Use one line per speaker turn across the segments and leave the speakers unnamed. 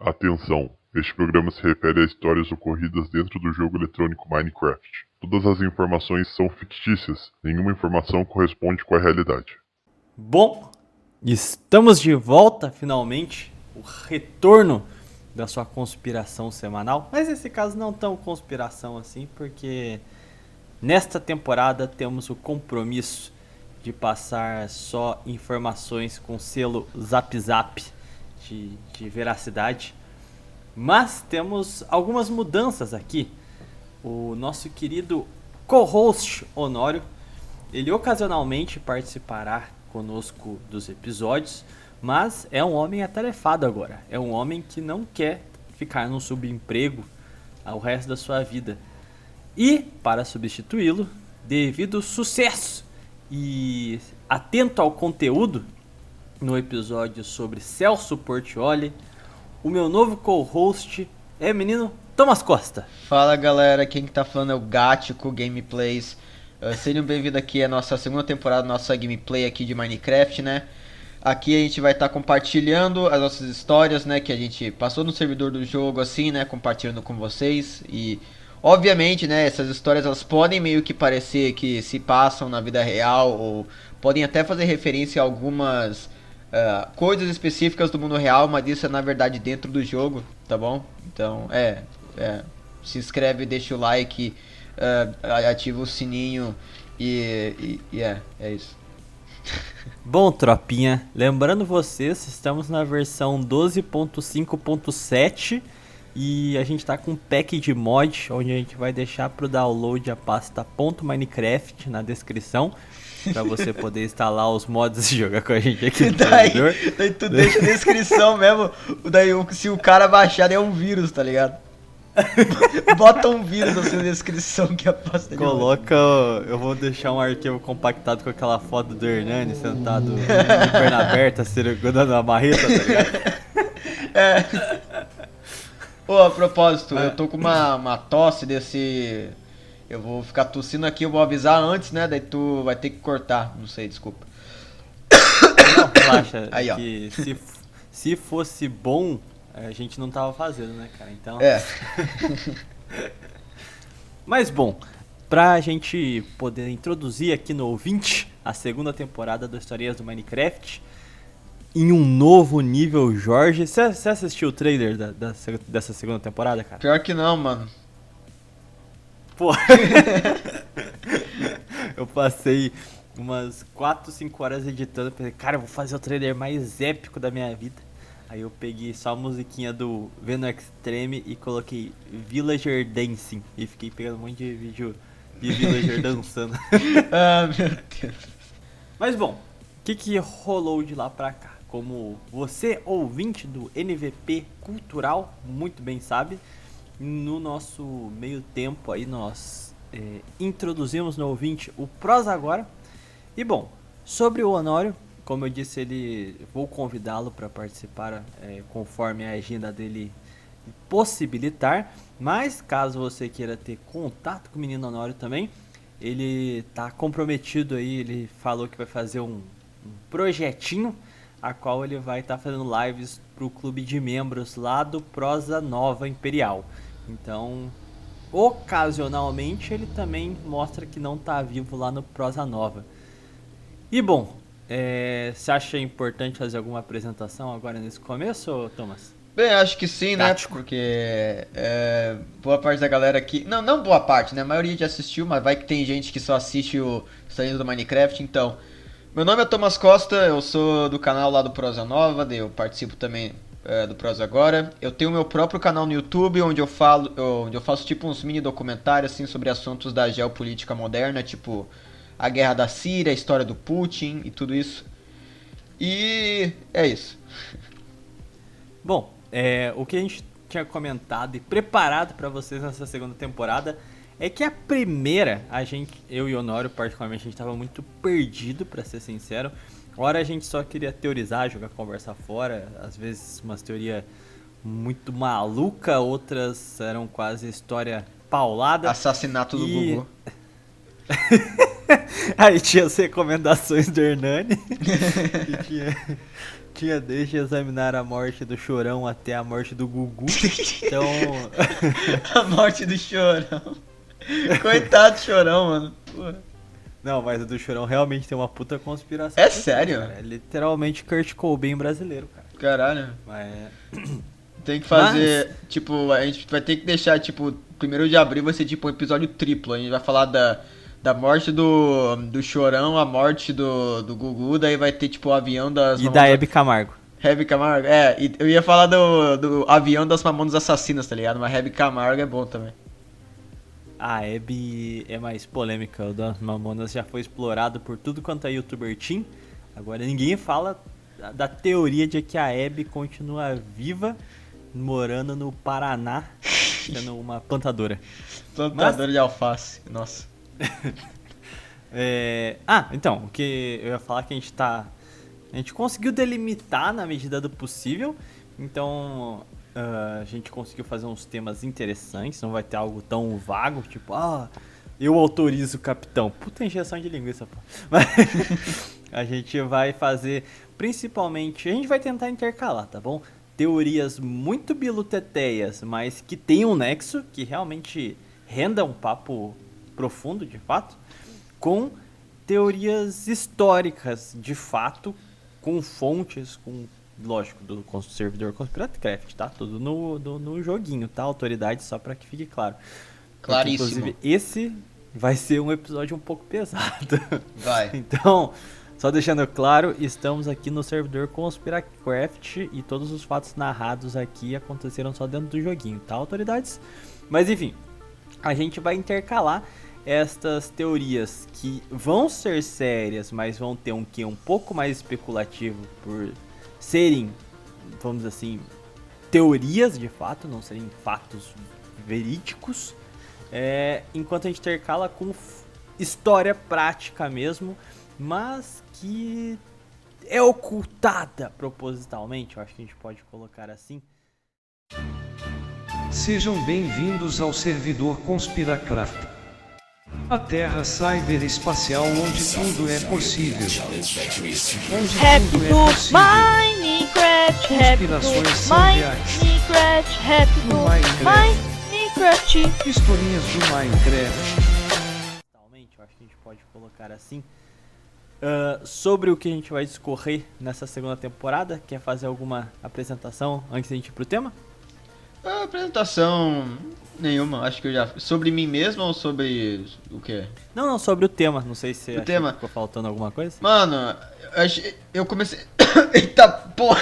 Atenção! Este programa se refere a histórias ocorridas dentro do jogo eletrônico Minecraft. Todas as informações são fictícias, nenhuma informação corresponde com a realidade.
Bom, estamos de volta finalmente, o retorno da sua conspiração semanal, mas nesse caso não tão conspiração assim, porque nesta temporada temos o compromisso de passar só informações com selo Zap Zap de veracidade, mas temos algumas mudanças aqui. O nosso querido co-host Honório, ele ocasionalmente participará conosco dos episódios, mas é um homem atarefado agora. É um homem que não quer ficar num subemprego ao resto da sua vida. E, para substituí-lo, devido ao sucesso e atento ao conteúdo no episódio sobre Celso Portiolli, o meu novo co-host é o menino Thomas Costa.
Fala galera, quem que tá falando é o Gático Gameplays. Sejam bem-vindos aqui à nossa segunda temporada, nossa gameplay aqui de Minecraft, né? Aqui a gente vai estar compartilhando as nossas histórias, né? Que a gente passou no servidor do jogo, assim, né? Compartilhando com vocês. E, obviamente, né? Essas histórias, elas podem meio que parecer que se passam na vida real. Ou podem até fazer referência a algumas coisas específicas do mundo real. Mas isso é, na verdade, dentro do jogo, tá bom? Então, se inscreve, deixa o like, ativa o sininho e é isso.
Bom, tropinha, lembrando vocês, estamos na versão 12.5.7 e a gente tá com um pack de mod, onde a gente vai deixar pro download a pasta .minecraft na descrição, pra você poder instalar os mods e jogar com a gente aqui no servidor.
Daí tu deixa a descrição mesmo, daí se o cara baixar é um vírus, tá ligado? Bota um vírus na sua descrição que a pasta de
Coloca, eu vou deixar um arquivo compactado com aquela foto do Hernani sentado de perna aberta, segurando a marreta, tá ligado?
Pô, a propósito, eu tô com uma tosse desse... Eu vou ficar tossindo aqui, eu vou avisar antes, né? Daí tu vai ter que cortar, não sei, desculpa.
Não, relaxa,
Aí, ó.
que se fosse bom, a gente não tava fazendo, né, cara? Então... Mas bom, pra gente poder introduzir aqui no ouvinte a segunda temporada do Historias do Minecraft em um novo nível, Jorge. Você assistiu o trailer dessa segunda temporada, cara?
Pior que não, mano.
Pô, eu passei umas 4, 5 horas editando, pensei, cara, eu vou fazer o trailer mais épico da minha vida. Aí eu peguei só a musiquinha do Venom Extreme e coloquei Villager Dancing. E fiquei pegando um monte de vídeo de Villager dançando.
Ah, meu Deus.
Mas bom, o que rolou de lá pra cá? Como você, ouvinte do NVP Cultural, muito bem sabe, no nosso meio tempo aí nós introduzimos no ouvinte o Prosa Agora. E bom, sobre o Honório, como eu disse, vou convidá-lo para participar conforme a agenda dele possibilitar. Mas caso você queira ter contato com o menino Honório também, ele tá comprometido aí, ele falou que vai fazer um projetinho a qual ele vai estar fazendo lives pro clube de membros lá do Prosa Nova Imperial. Então, ocasionalmente ele também mostra que não tá vivo lá no Prosa Nova. E bom, você acha importante fazer alguma apresentação agora nesse começo, Thomas?
Bem, acho que sim, né? Porque boa parte da galera aqui... Não boa parte, né? A maioria já assistiu, mas vai que tem gente que só assiste o Historinhas do Minecraft, então... Meu nome é Thomas Costa, eu sou do canal lá do Prosa Nova, eu participo também do Prosa Agora. Eu tenho meu próprio canal no YouTube, onde eu faço tipo uns mini documentários assim, sobre assuntos da geopolítica moderna, tipo a guerra da Síria, a história do Putin e tudo isso. E é isso.
Bom, o que a gente tinha comentado e preparado pra vocês nessa segunda temporada é que a primeira, eu e o Honório particularmente, a gente tava muito perdido, pra ser sincero. Ora a gente só queria teorizar, jogar conversa fora, às vezes umas teorias muito maluca, outras eram quase história paulada.
Assassinato do Gugu.
Aí tinha as recomendações do Hernani. tinha desde examinar a morte do Chorão até a morte do Gugu. Então.
A morte do Chorão. Coitado do Chorão, mano. Porra.
Não, mas o do Chorão realmente tem uma puta conspiração.
É sério?
Cara. É literalmente Kurt Cobain brasileiro, cara.
Caralho.
Mas.
Tem que fazer, tipo, a gente vai ter que deixar, tipo, 1º de abril vai ser tipo um episódio triplo. A gente vai falar da morte do Chorão, a morte do Gugu, daí vai ter, tipo, o avião das...
E da Hebe Camargo.
Hebe Camargo, e eu ia falar do avião das Mamonas Assassinas, tá ligado? Mas Hebe Camargo é bom também.
A Hebe é mais polêmica, o das Mamonas já foi explorado por tudo quanto é youtuber teen. Agora ninguém fala da teoria de que a Hebe continua viva, morando no Paraná, sendo uma plantadora.
Plantadora de alface, nossa.
Então, o que eu ia falar que a gente conseguiu delimitar na medida do possível. Então, a gente conseguiu fazer uns temas interessantes. Não vai ter algo tão vago, tipo, eu autorizo o capitão. Puta injeção de linguiça, pô. Mas a gente vai fazer, principalmente, a gente vai tentar intercalar, tá bom? Teorias muito biluteteias, mas que tem um nexo, que realmente renda um papo profundo, de fato, com teorias históricas, de fato, com fontes, lógico, do servidor Conspiratcraft, tá? Tudo no joguinho, tá? Autoridade, só pra que fique claro.
Claríssimo.
Porque, inclusive, esse vai ser um episódio um pouco pesado.
Vai.
Então, só deixando claro, estamos aqui no servidor Conspiratcraft e todos os fatos narrados aqui aconteceram só dentro do joguinho, tá, autoridades? Mas, enfim, a gente vai intercalar estas teorias que vão ser sérias, mas vão ter um quê um pouco mais especulativo por serem, vamos dizer assim, teorias de fato, não serem fatos verídicos, enquanto a gente intercala com história prática mesmo, mas que é ocultada propositalmente, eu acho que a gente pode colocar assim.
Sejam bem-vindos ao servidor Conspiracraft. A Terra cyberespacial onde tudo é possível. Onde
Happy
tudo é
do
possível.
Minecraft, happy do
Conspirações são reais.
Minecraft, happy do
No Minecraft.
Minecraft.
Historinhas do Minecraft.
Eu acho que a gente pode colocar assim. Sobre o que a gente vai discorrer nessa segunda temporada, quer fazer alguma apresentação antes de a gente ir pro tema?
Apresentação nenhuma, acho que eu já... Sobre mim mesmo ou sobre o quê?
Não, sobre o tema. Não sei se
O tema?
ficou faltando alguma coisa.
Mano, eu comecei... Eita porra!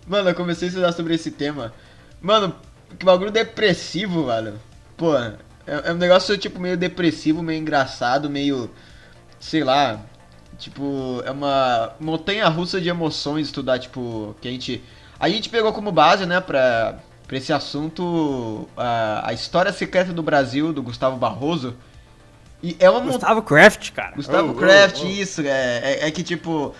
Mano, eu comecei a estudar sobre esse tema. Mano, que bagulho depressivo, velho. Pô, é um negócio tipo meio depressivo, meio engraçado, meio... Sei lá... Tipo, é uma montanha-russa de emoções estudar, tipo, que a gente pegou como base, né, pra esse assunto a História Secreta do Brasil, do Gustavo Barroso. E é uma
Gustavo Craft, cara.
Gustavo Craft, isso, é que tipo,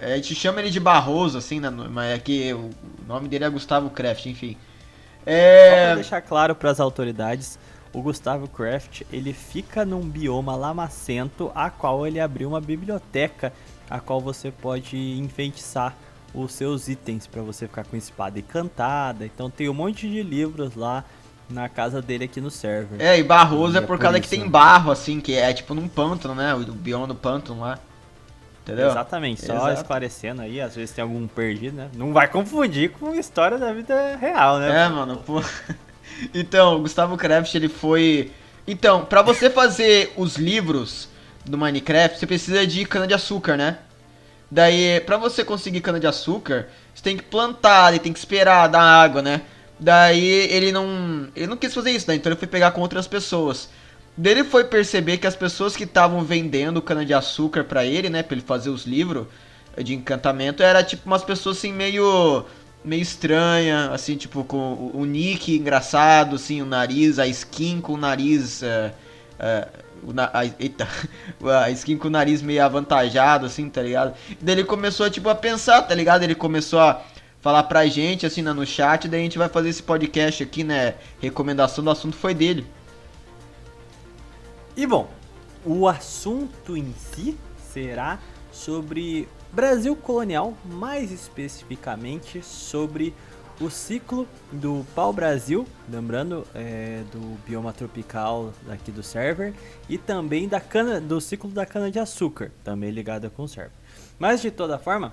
a gente chama ele de Barroso, assim, né, mas é que o nome dele é Gustavo Craft, enfim.
Só pra deixar claro pras autoridades, o Gustavo Craft, ele fica num bioma lamacento, a qual ele abriu uma biblioteca, a qual você pode enfeitiçar os seus itens para você ficar com espada encantada. Então tem um monte de livros lá na casa dele aqui no server.
E Barroso é por causa que
isso,
tem barro, assim, que é tipo num pântano, né, o bioma do pântano lá. Entendeu?
Exatamente, só esclarecendo aí, às vezes tem algum perdido, né? Não vai confundir com história da vida real, né?
Mano, pô... Então, o Gustavo Craft, ele foi... Então, pra você fazer os livros do Minecraft, você precisa de cana-de-açúcar, né? Daí, pra você conseguir cana-de-açúcar, você tem que plantar, ele tem que esperar, dar água, né? Daí, ele não quis fazer isso, né? Então ele foi pegar com outras pessoas. Daí ele foi perceber que as pessoas que estavam vendendo cana-de-açúcar pra ele, né? Pra ele fazer os livros de encantamento, era tipo umas pessoas assim meio estranha, assim, tipo, com o nick engraçado, assim, o nariz, a skin com o nariz, a skin com o nariz meio avantajado, assim, tá ligado? Daí ele começou, tipo, a pensar, tá ligado? Ele começou a falar pra gente, assim, no chat, daí a gente vai fazer esse podcast aqui, né? Recomendação do assunto foi dele.
E bom, o assunto em si será sobre Brasil colonial, mais especificamente sobre o ciclo do pau-brasil, lembrando do bioma tropical aqui do server, e também do ciclo da cana-de-açúcar, também ligada com o server. Mas de toda forma,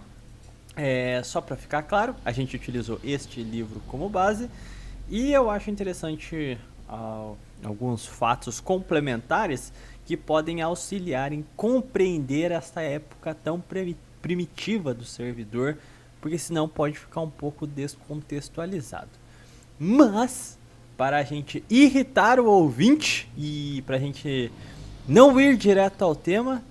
só para ficar claro, a gente utilizou este livro como base, e eu acho interessante alguns fatos complementares que podem auxiliar em compreender essa época tão primitiva do servidor, porque senão pode ficar um pouco descontextualizado. Mas, para a gente irritar o ouvinte e para a gente não ir direto ao tema,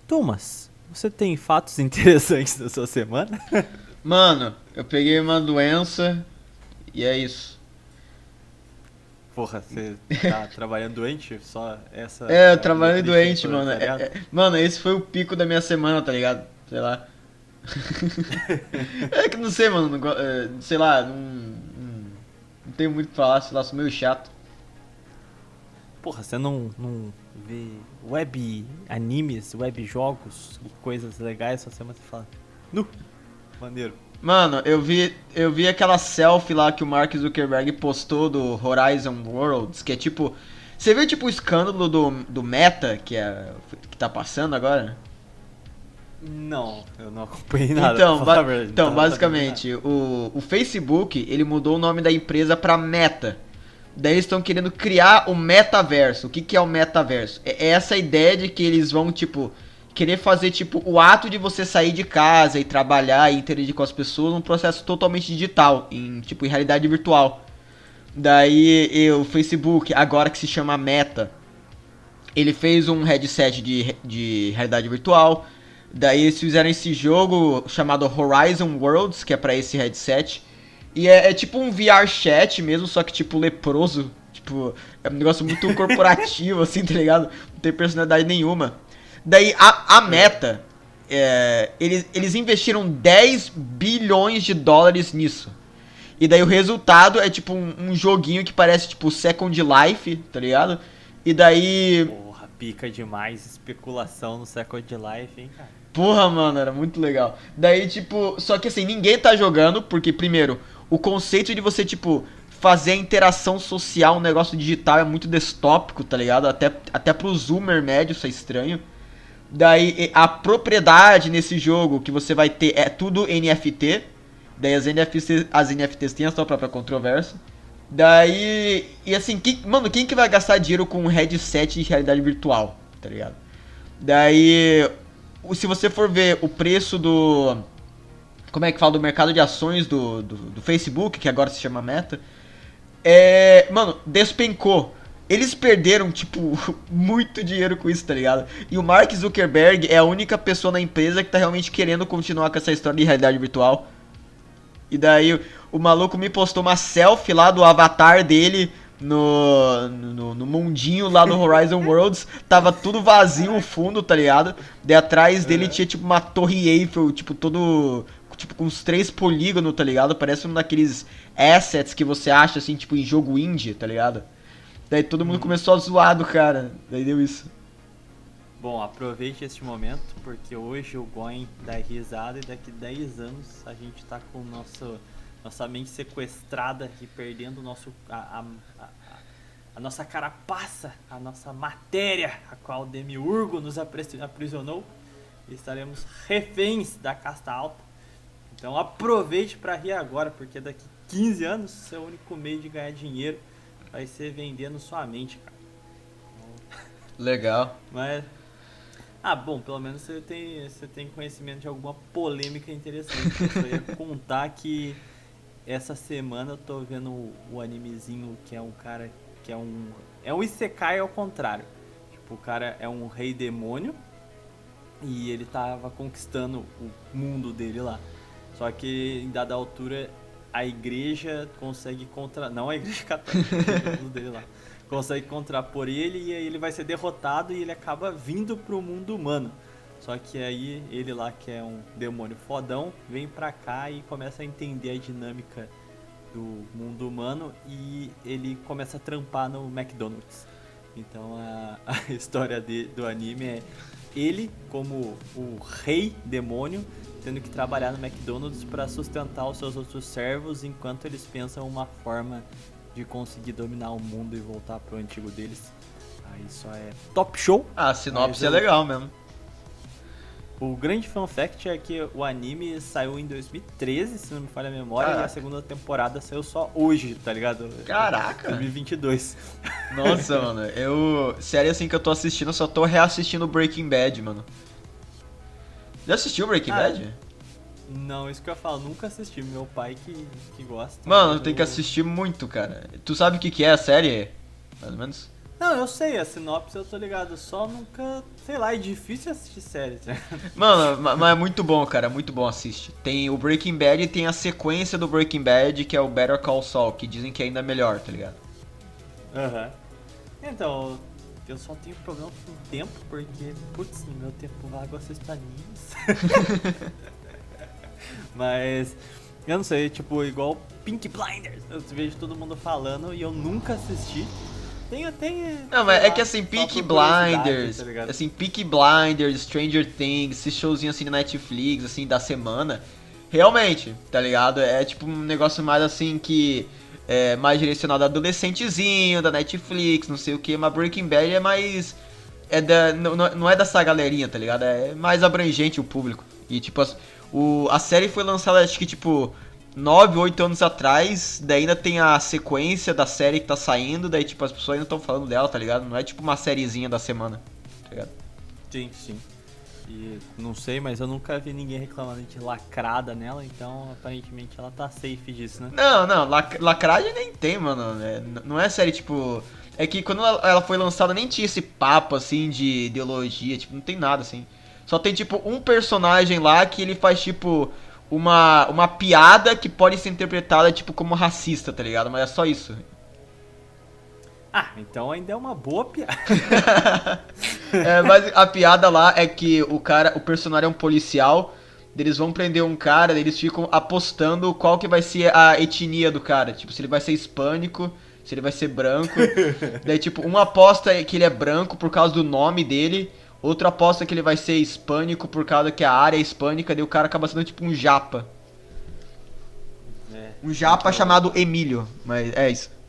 Thomas, você tem fatos interessantes da sua semana?
Mano, eu peguei uma doença e é isso.
Porra, você tá trabalhando doente? Só essa...
Eu trabalhei doente, mano. Mano, esse foi o pico da minha semana, tá ligado? Sei lá. É que não sei, mano. Sei lá, não tenho muito pra falar, sei lá, sou meio chato.
Porra, você não vê web animes, web jogos, coisas legais, só você fala. Maneiro.
Mano, eu vi aquela selfie lá que o Mark Zuckerberg postou do Horizon Worlds, que é tipo... Você viu tipo o escândalo do Meta que tá passando agora?
Não, eu não acompanhei nada.
Então, basicamente, o Facebook, ele mudou o nome da empresa pra Meta. Daí eles estão querendo criar o metaverso. O que é o metaverso? É essa ideia de que eles vão, tipo, querer fazer, tipo, o ato de você sair de casa e trabalhar e interagir com as pessoas num processo totalmente digital, em realidade virtual. Daí o Facebook, agora que se chama Meta, ele fez um headset de realidade virtual. Daí eles fizeram esse jogo chamado Horizon Worlds, que é pra esse headset. E é tipo um VR chat mesmo, só que tipo leproso. Tipo, é um negócio muito corporativo, assim, tá ligado? Não tem personalidade nenhuma. Daí a Meta, eles investiram 10 bilhões de dólares nisso. E daí o resultado é tipo um joguinho que parece tipo Second Life, tá ligado? E daí...
Porra, pica demais, especulação no Second Life, hein, cara?
Porra, mano, era muito legal. Daí, tipo, só que assim, ninguém tá jogando, porque primeiro, o conceito de você, tipo, fazer a interação social, um negócio digital é muito distópico, tá ligado? Até pro zoomer médio isso é estranho. Daí, a propriedade nesse jogo que você vai ter é tudo NFT. Daí as NFTs têm a sua própria controvérsia. Daí, e assim, quem que vai gastar dinheiro com um headset de realidade virtual, tá ligado? Daí, se você for ver o preço do... Como é que fala? Do mercado de ações do Facebook, que agora se chama Meta. Mano, despencou. Eles perderam, tipo, muito dinheiro com isso, tá ligado? E o Mark Zuckerberg é a única pessoa na empresa que tá realmente querendo continuar com essa história de realidade virtual. E daí o maluco me postou uma selfie lá do avatar dele no mundinho lá do Horizon Worlds. Tava tudo vazio o fundo, tá ligado? Daí atrás dele tinha tipo uma torre Eiffel, tipo todo... Tipo com uns 3 polígonos, tá ligado? Parece um daqueles assets que você acha assim, tipo em jogo indie, tá ligado? Daí todo mundo começou a zoar do cara. Daí deu isso.
Bom, aproveite este momento, porque hoje o Goin dá risada e daqui 10 anos a gente tá com nossa mente sequestrada e perdendo a nossa carapaça, a nossa matéria, a qual o Demiurgo nos aprisionou, e estaremos reféns da casta alta. Então aproveite para rir agora, porque daqui 15 anos seu único meio de ganhar dinheiro vai ser vendendo sua mente, cara.
Legal.
Mas... bom, pelo menos você tem conhecimento de alguma polêmica interessante. Eu ia contar que essa semana eu tô vendo o animezinho que é um cara que é um isekai ao contrário. Tipo, o cara é um rei demônio e ele tava conquistando o mundo dele lá. Só que em dada altura a igreja consegue não a igreja católica, o mundo dele lá. Consegue contrapor ele e aí ele vai ser derrotado e ele acaba vindo pro mundo humano. Só que aí ele lá, que é um demônio fodão, vem pra cá e começa a entender a dinâmica do mundo humano e ele começa a trampar no McDonald's. Então a história do anime é ele como o rei demônio tendo que trabalhar no McDonald's para sustentar os seus outros servos enquanto eles pensam uma forma de conseguir dominar o mundo e voltar pro antigo deles. Aí só é top show.
Ah, a sinopse
Mas
é legal mesmo.
O grande fun fact é que o anime saiu em 2013, se não me falha a memória,
Caraca.
e a segunda temporada saiu só hoje, tá ligado?
Caraca!
2022.
Nossa, mano, série assim que eu tô assistindo, eu só tô reassistindo Breaking Bad, mano. Já assistiu Breaking Bad?
Não, isso que eu falo, nunca assisti. Meu pai que gosta.
Mano, tem que assistir muito, cara. Tu sabe o que é a série? Mais ou menos?
Não, eu sei, a sinopse eu tô ligado, só nunca, sei lá, é difícil assistir séries, né?
Mano, mas é muito bom, cara, é muito bom, assiste. Tem o Breaking Bad e tem a sequência do Breaking Bad, que é o Better Call Saul, que dizem que é ainda melhor, tá ligado?
Aham. Então, eu só tenho problema com o tempo, porque, putz, no meu tempo vago eu assisto animes. Mas, eu não sei, tipo, igual Pink Blinders, eu vejo todo mundo falando e eu nunca assisti. Tem até...
Não, mas é que assim, Peaky Blinders,
tá ligado?
assim, Peaky Blinders, Stranger Things, esses showzinhos assim na Netflix, assim, da semana, realmente, tá ligado? É tipo um negócio mais assim que é mais direcionado a adolescentezinho, da Netflix, não sei o que, mas Breaking Bad é mais... não é dessa galerinha, tá ligado? É mais abrangente o público. E tipo, a série foi lançada acho que tipo 9, 8 anos atrás, daí ainda tem a sequência da série que tá saindo, daí tipo as pessoas ainda estão falando dela, tá ligado? Não é tipo uma sériezinha da semana, tá ligado?
Sim, sim. E não sei, mas eu nunca vi ninguém reclamando de lacrada nela, então aparentemente ela tá safe disso, né?
Não, lacragem nem tem, mano. Não é série tipo... É que quando ela foi lançada nem tinha esse papo assim de ideologia, tipo, não tem nada assim. Só tem tipo um personagem lá que ele faz tipo uma piada que pode ser interpretada tipo como racista, tá ligado? Mas é só isso.
Ah, então ainda é uma boa piada.
Mas a piada lá é que o personagem é um policial, eles vão prender um cara, eles ficam apostando qual que vai ser a etnia do cara, tipo, se ele vai ser hispânico, se ele vai ser branco. Daí tipo, uma aposta que ele é branco por causa do nome dele, outra aposta que ele vai ser hispânico por causa que a área é hispânica, daí o cara acaba sendo tipo um japa. Um japa chamado Emílio, mas é isso.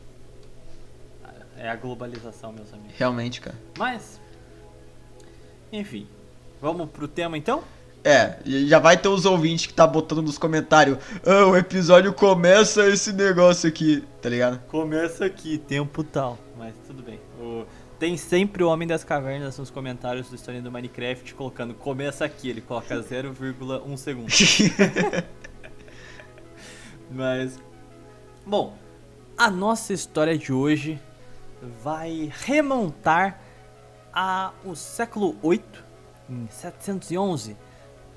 É a globalização, meus amigos.
Realmente, cara.
Mas, enfim, vamos pro tema então?
Já vai ter os ouvintes que tá botando nos comentários. Ah, o episódio começa esse negócio aqui, tá ligado?
Começa aqui, tempo tal, mas tudo bem. Tem sempre o Homem das Cavernas nos comentários do História do Minecraft colocando começa aqui, ele coloca 0,1 segundo. Mas, bom, a nossa história de hoje vai remontar ao século 8, em 711,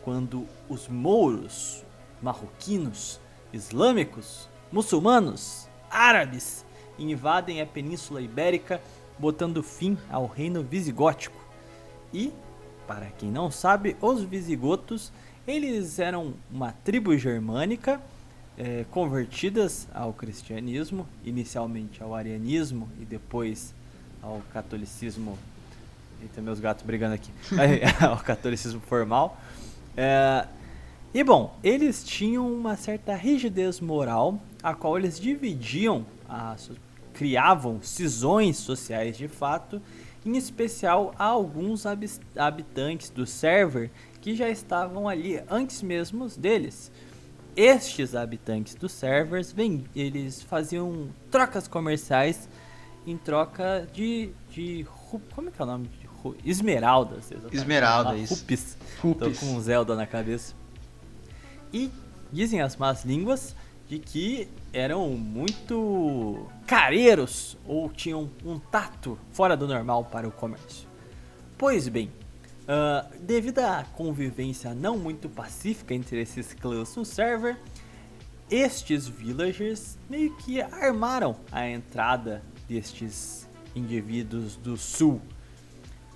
quando os mouros, marroquinos, islâmicos, muçulmanos, árabes invadem a Península Ibérica, botando fim ao reino visigótico. E, para quem não sabe, os visigotos, eles eram uma tribo germânica convertidas ao cristianismo, inicialmente ao arianismo e depois ao catolicismo. Eita, meus gatos brigando aqui. Ao catolicismo formal. E bom, eles tinham uma certa rigidez moral, a qual eles dividiam, criavam cisões sociais de fato, em especial a alguns habitantes do server que já estavam ali antes mesmo deles. Estes habitantes dos servers, eles faziam trocas comerciais em troca de como é que é o nome? Esmeraldas. Exatamente.
Esmeralda, isso.
Rupis. Tô com um Zelda na cabeça. E dizem as más línguas de que eram muito careiros ou tinham um tato fora do normal para o comércio. Pois bem, devido à convivência não muito pacífica entre esses clãs no server, estes villagers meio que armaram a entrada destes indivíduos do sul.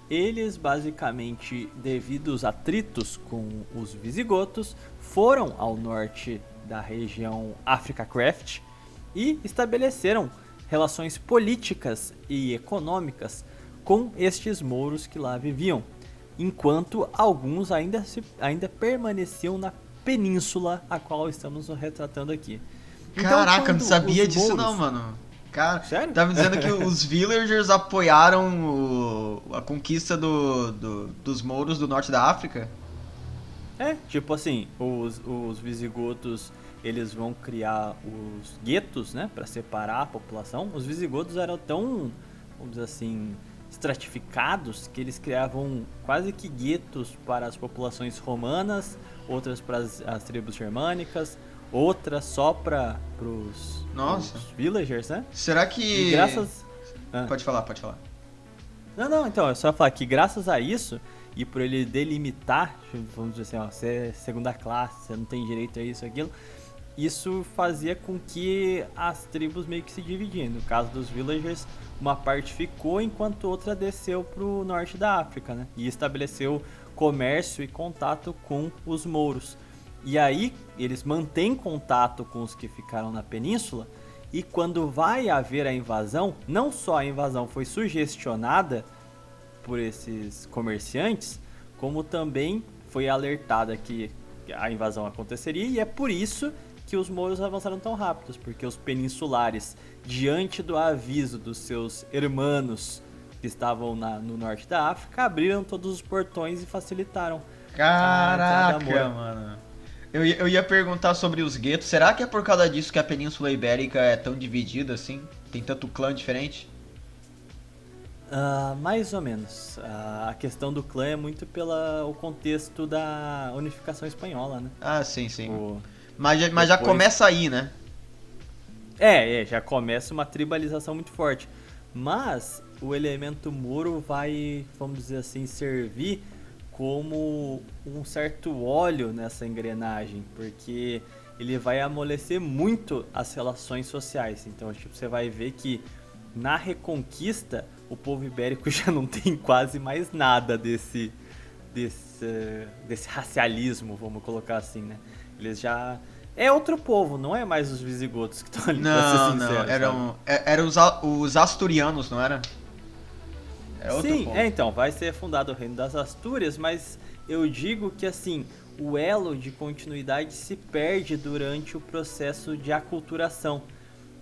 Eles basicamente, devido aos atritos com os visigotos, foram ao norte da região Africa Craft e estabeleceram relações políticas e econômicas com estes mouros que lá viviam, enquanto alguns ainda permaneciam na península a qual estamos retratando aqui. Então,
Caraca, eu
quando
não sabia
os
disso
mouros-
não, mano. Cara,
Sério?
tá me dizendo que os villagers apoiaram a conquista dos mouros do norte da África?
Tipo assim, os visigodos, eles vão criar os guetos, né, para separar a população. Os visigodos eram tão, vamos dizer assim, estratificados que eles criavam quase que guetos para as populações romanas, outras para as tribos germânicas, outras só para os
Nossa.
villagers, né?
Será que...
E graças... Ah.
Pode falar, pode falar.
Não, então, é só falar que graças a isso, e por ele delimitar, vamos dizer assim, ó, você é segunda classe, você não tem direito a isso, aquilo, isso fazia com que as tribos meio que se dividiam. No caso dos villagers, uma parte ficou enquanto outra desceu pro norte da África, né? E estabeleceu comércio e contato com os mouros. E aí, eles mantêm contato com os que ficaram na península, e quando vai haver a invasão, não só a invasão foi sugestionada por esses comerciantes, como também foi alertada que a invasão aconteceria, e é por isso que os mouros avançaram tão rápidos, porque os peninsulares, diante do aviso dos seus irmãos que estavam no norte da África, abriram todos os portões e facilitaram a entrada
Caraca,
moura.
mano. Eu ia perguntar sobre os guetos. Será que é por causa disso que a Península Ibérica é tão dividida assim? Tem tanto clã diferente?
Mais ou menos. A questão do clã é muito pelo contexto da unificação espanhola, né?
Ah, sim, sim.
O-
Mas já
depois-
começa aí, né?
Já começa uma tribalização muito forte. Mas o elemento muro vai, vamos dizer assim, servir como um certo óleo nessa engrenagem, porque ele vai amolecer muito as relações sociais. Então, tipo, você vai ver que na Reconquista o povo ibérico já não tem quase mais nada desse racialismo, vamos colocar assim, né? Eles já... É outro povo, não é mais os visigodos que estão ali, pra ser
Não,
sincero,
não.
sabe?
Eram os asturianos, não era? Era outro
Sim,
povo.
então, vai ser fundado o Reino das Astúrias, mas eu digo que, assim, o elo de continuidade se perde durante o processo de aculturação,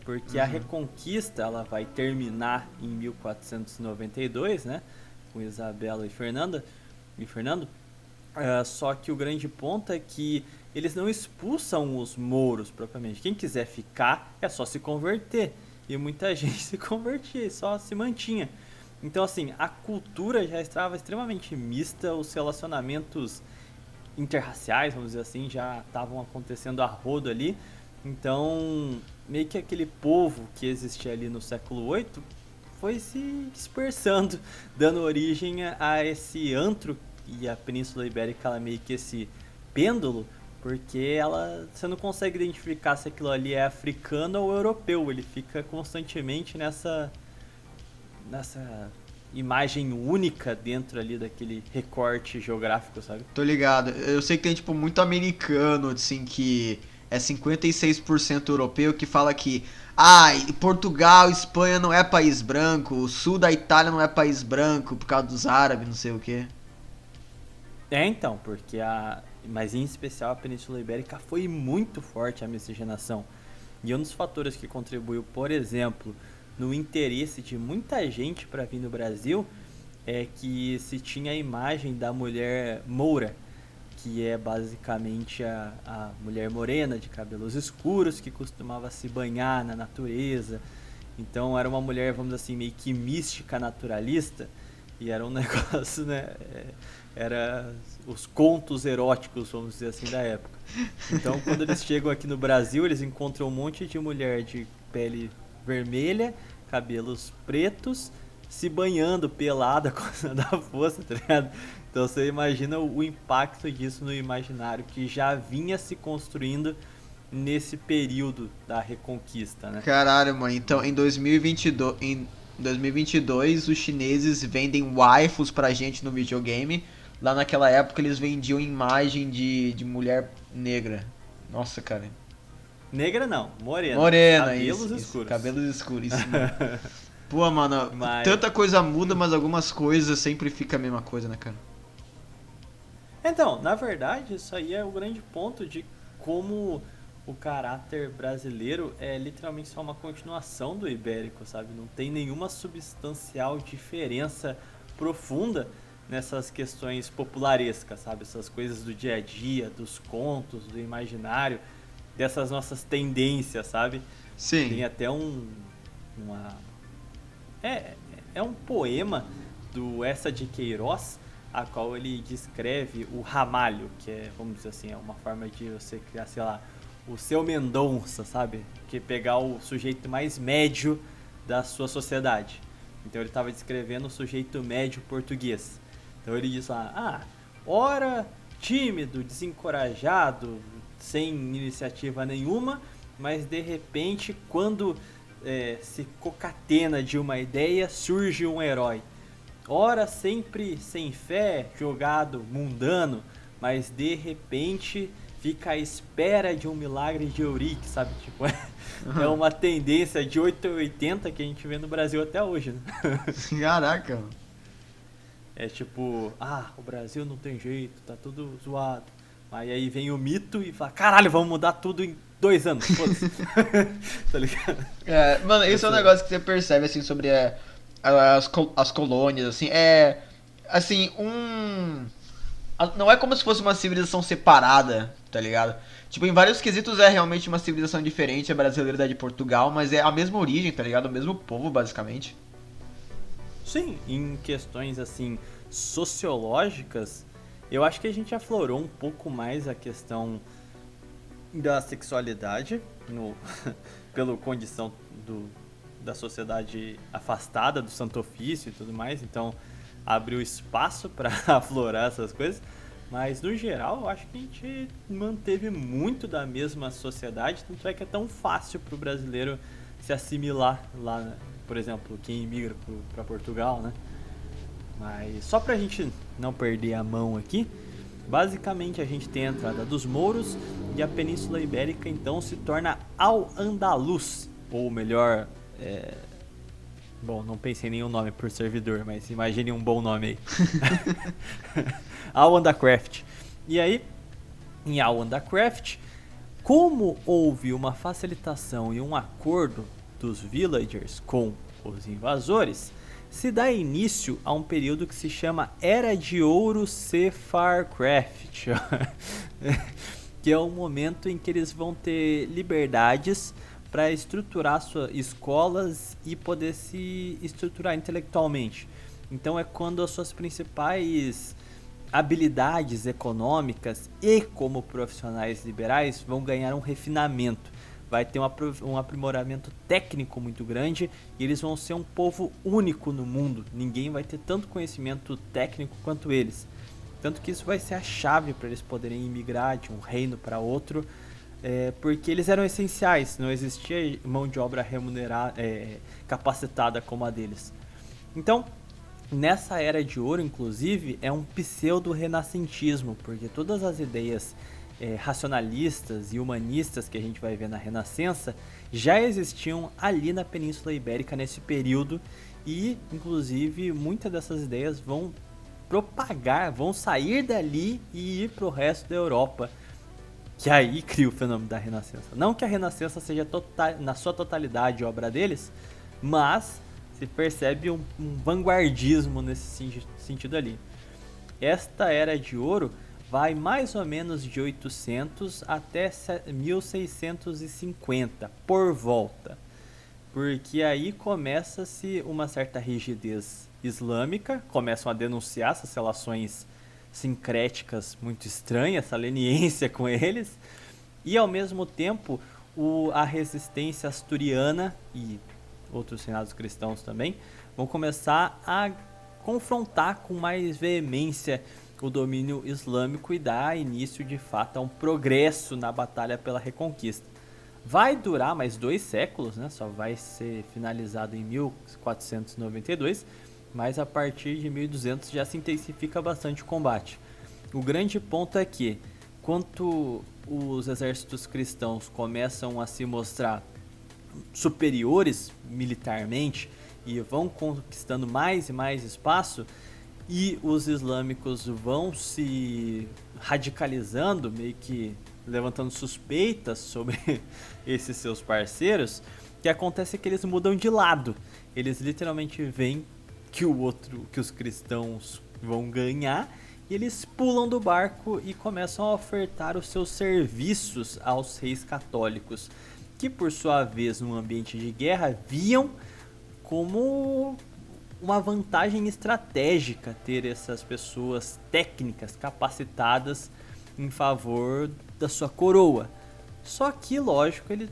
porque a Reconquista, ela vai terminar em 1492, né, com Isabela e Fernando, só que o grande ponto é que eles não expulsam os mouros propriamente. Quem quiser ficar é só se converter, e muita gente se convertia, só se mantinha. Então, assim, a cultura já estava extremamente mista, os relacionamentos interraciais, vamos dizer assim, já estavam acontecendo a rodo ali. Então, meio que aquele povo que existia ali no século VIII foi se dispersando, dando origem a esse antro, e a Península Ibérica, ela meio que esse pêndulo, porque você não consegue identificar se aquilo ali é africano ou europeu, ele fica constantemente nessa imagem única dentro ali daquele recorte geográfico, sabe?
Tô ligado. Eu sei que tem, tipo, muito americano, assim, que é 56% europeu, que fala que Portugal, Espanha não é país branco, o sul da Itália não é país branco por causa dos árabes, não sei o quê.
Então, porque mas em especial a Península Ibérica foi muito forte a miscigenação. E um dos fatores que contribuiu, por exemplo, no interesse de muita gente para vir no Brasil é que se tinha a imagem da mulher moura, que é basicamente a mulher morena de cabelos escuros que costumava se banhar na natureza. Então era uma mulher, vamos dizer assim, meio que mística, naturalista, e era um negócio, né? Era os contos eróticos, vamos dizer assim, da época. Então, quando eles chegam aqui no Brasil, eles encontram um monte de mulher de pele vermelha, cabelos pretos, se banhando pelada da força, tá ligado? Então você imagina o impacto disso no imaginário que já vinha se construindo nesse período da Reconquista, né?
Caralho, mano. Então, em 2022, os chineses vendem waifus pra gente no videogame. Lá naquela época eles vendiam imagem de mulher negra. Nossa, cara.
Negra não, morena.
Morena,
Cabelos
isso,
escuros.
Cabelos escuros, isso mesmo. Pô, mano,
Mas-
tanta coisa muda, mas algumas coisas sempre fica a mesma coisa, né, cara?
Então, na verdade, isso aí é o grande ponto de como o caráter brasileiro é literalmente só uma continuação do ibérico, sabe? Não tem nenhuma substancial diferença profunda nessas questões popularescas, sabe? Essas coisas do dia a dia, dos contos, do imaginário, dessas nossas tendências, sabe? Tem
Sim.
até uma é, é um poema do Essa de Queiroz, a qual ele descreve o ramalho, que é, vamos dizer assim, é uma forma de você criar, sei lá, o seu Mendonça, sabe? Que é pegar o sujeito mais médio da sua sociedade. Então ele estava descrevendo o sujeito médio português. Então ele diz lá, ora tímido, desencorajado, sem iniciativa nenhuma, mas de repente quando se concatena de uma ideia, surge um herói. Ora sempre sem fé, jogado, mundano, mas de repente fica à espera de um milagre de Eurique, sabe? Tipo, é uma tendência de 8 a 80 que a gente vê no Brasil até hoje, né?
Caraca, mano.
É tipo, o Brasil não tem jeito, tá tudo zoado. Mas aí vem o mito e fala, caralho, vamos mudar tudo em 2 anos, foda-se. Tá ligado?
Mano, esse é um negócio que você percebe, assim, sobre as colônias, assim, assim, não é como se fosse uma civilização separada, tá ligado? Tipo, em vários quesitos é realmente uma civilização diferente, a brasileira da de Portugal, mas é a mesma origem, tá ligado? O mesmo povo, basicamente.
Sim, em questões assim sociológicas, eu acho que a gente aflorou um pouco mais a questão da sexualidade pela condição da sociedade afastada do Santo Ofício e tudo mais, então abriu espaço para aflorar essas coisas, mas no geral eu acho que a gente manteve muito da mesma sociedade, tanto é que é tão fácil para o brasileiro se assimilar lá, né? Por exemplo, quem imigra para Portugal, né? Mas só pra gente não perder a mão aqui, basicamente a gente tem a entrada dos mouros e a Península Ibérica então se torna Al-Andalus, ou melhor, bom, não pensei em nenhum nome por servidor, mas imagine um bom nome aí. Al-Andacraft. E aí, em Al-Andacraft, como houve uma facilitação e um acordo dos villagers com os invasores, se dá início a um período que se chama Era de Ouro Sepharcraft, que é o momento em que eles vão ter liberdades para estruturar suas escolas e poder se estruturar intelectualmente. Então é quando as suas principais habilidades econômicas e como profissionais liberais vão ganhar um refinamento. Vai ter um aprimoramento técnico muito grande e eles vão ser um povo único no mundo. Ninguém vai ter tanto conhecimento técnico quanto eles. Tanto que isso vai ser a chave para eles poderem imigrar de um reino para outro, porque eles eram essenciais, não existia mão de obra remunerada, capacitada como a deles. Então, nessa era de ouro, inclusive, é um pseudo-renascentismo, porque todas as ideias racionalistas e humanistas que a gente vai ver na Renascença já existiam ali na Península Ibérica nesse período e, inclusive, muitas dessas ideias vão propagar, vão sair dali e ir para o resto da Europa, que aí cria o fenômeno da Renascença. Não que a Renascença seja na sua totalidade obra deles, mas se percebe um vanguardismo nesse sentido ali. Esta Era de Ouro vai mais ou menos de 800 até 1650, por volta. Porque aí começa-se uma certa rigidez islâmica, começam a denunciar essas relações sincréticas muito estranhas, essa leniência com eles, e ao mesmo tempo a resistência asturiana e outros reinados cristãos também vão começar a confrontar com mais veemência o domínio islâmico e dar início de fato a um progresso na batalha pela reconquista. Vai durar mais 2 séculos, né? Só vai ser finalizado em 1492, mas a partir de 1200 já se intensifica bastante o combate. O grande ponto é que, quando os exércitos cristãos começam a se mostrar superiores militarmente e vão conquistando mais e mais espaço, e os islâmicos vão se radicalizando, meio que levantando suspeitas sobre esses seus parceiros, o que acontece é que eles mudam de lado. Eles literalmente veem que os cristãos vão ganhar, e eles pulam do barco e começam a ofertar os seus serviços aos reis católicos, que por sua vez, num ambiente de guerra, viam como uma vantagem estratégica ter essas pessoas técnicas, capacitadas em favor da sua coroa. Só que, lógico, ele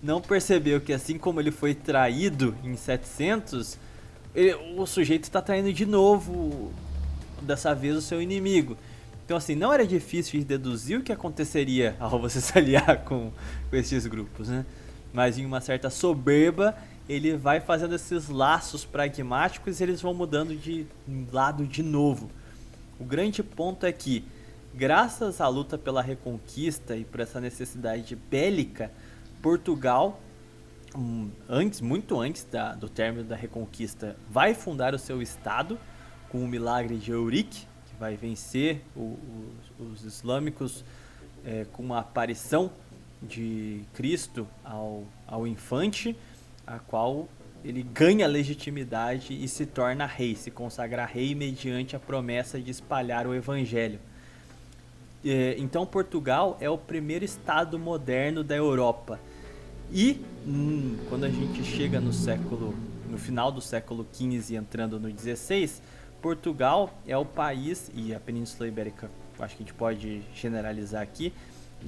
não percebeu que, assim como ele foi traído em 700, o sujeito está traindo de novo, dessa vez, o seu inimigo. Então, assim, não era difícil de deduzir o que aconteceria ao você se aliar com esses grupos, né? Mas em uma certa soberba, ele vai fazendo esses laços pragmáticos e eles vão mudando de lado de novo. O grande ponto é que, graças à luta pela reconquista e por essa necessidade bélica, Portugal, muito antes do término da reconquista, vai fundar o seu estado com o milagre de Eurique, que vai vencer os islâmicos com a aparição de Cristo ao infante, a qual ele ganha legitimidade e se torna rei, se consagra rei mediante a promessa de espalhar o evangelho. Então Portugal é o primeiro estado moderno da Europa. E quando a gente chega no final do século XV, entrando no XVI, Portugal é o país, e a Península Ibérica, acho que a gente pode generalizar aqui,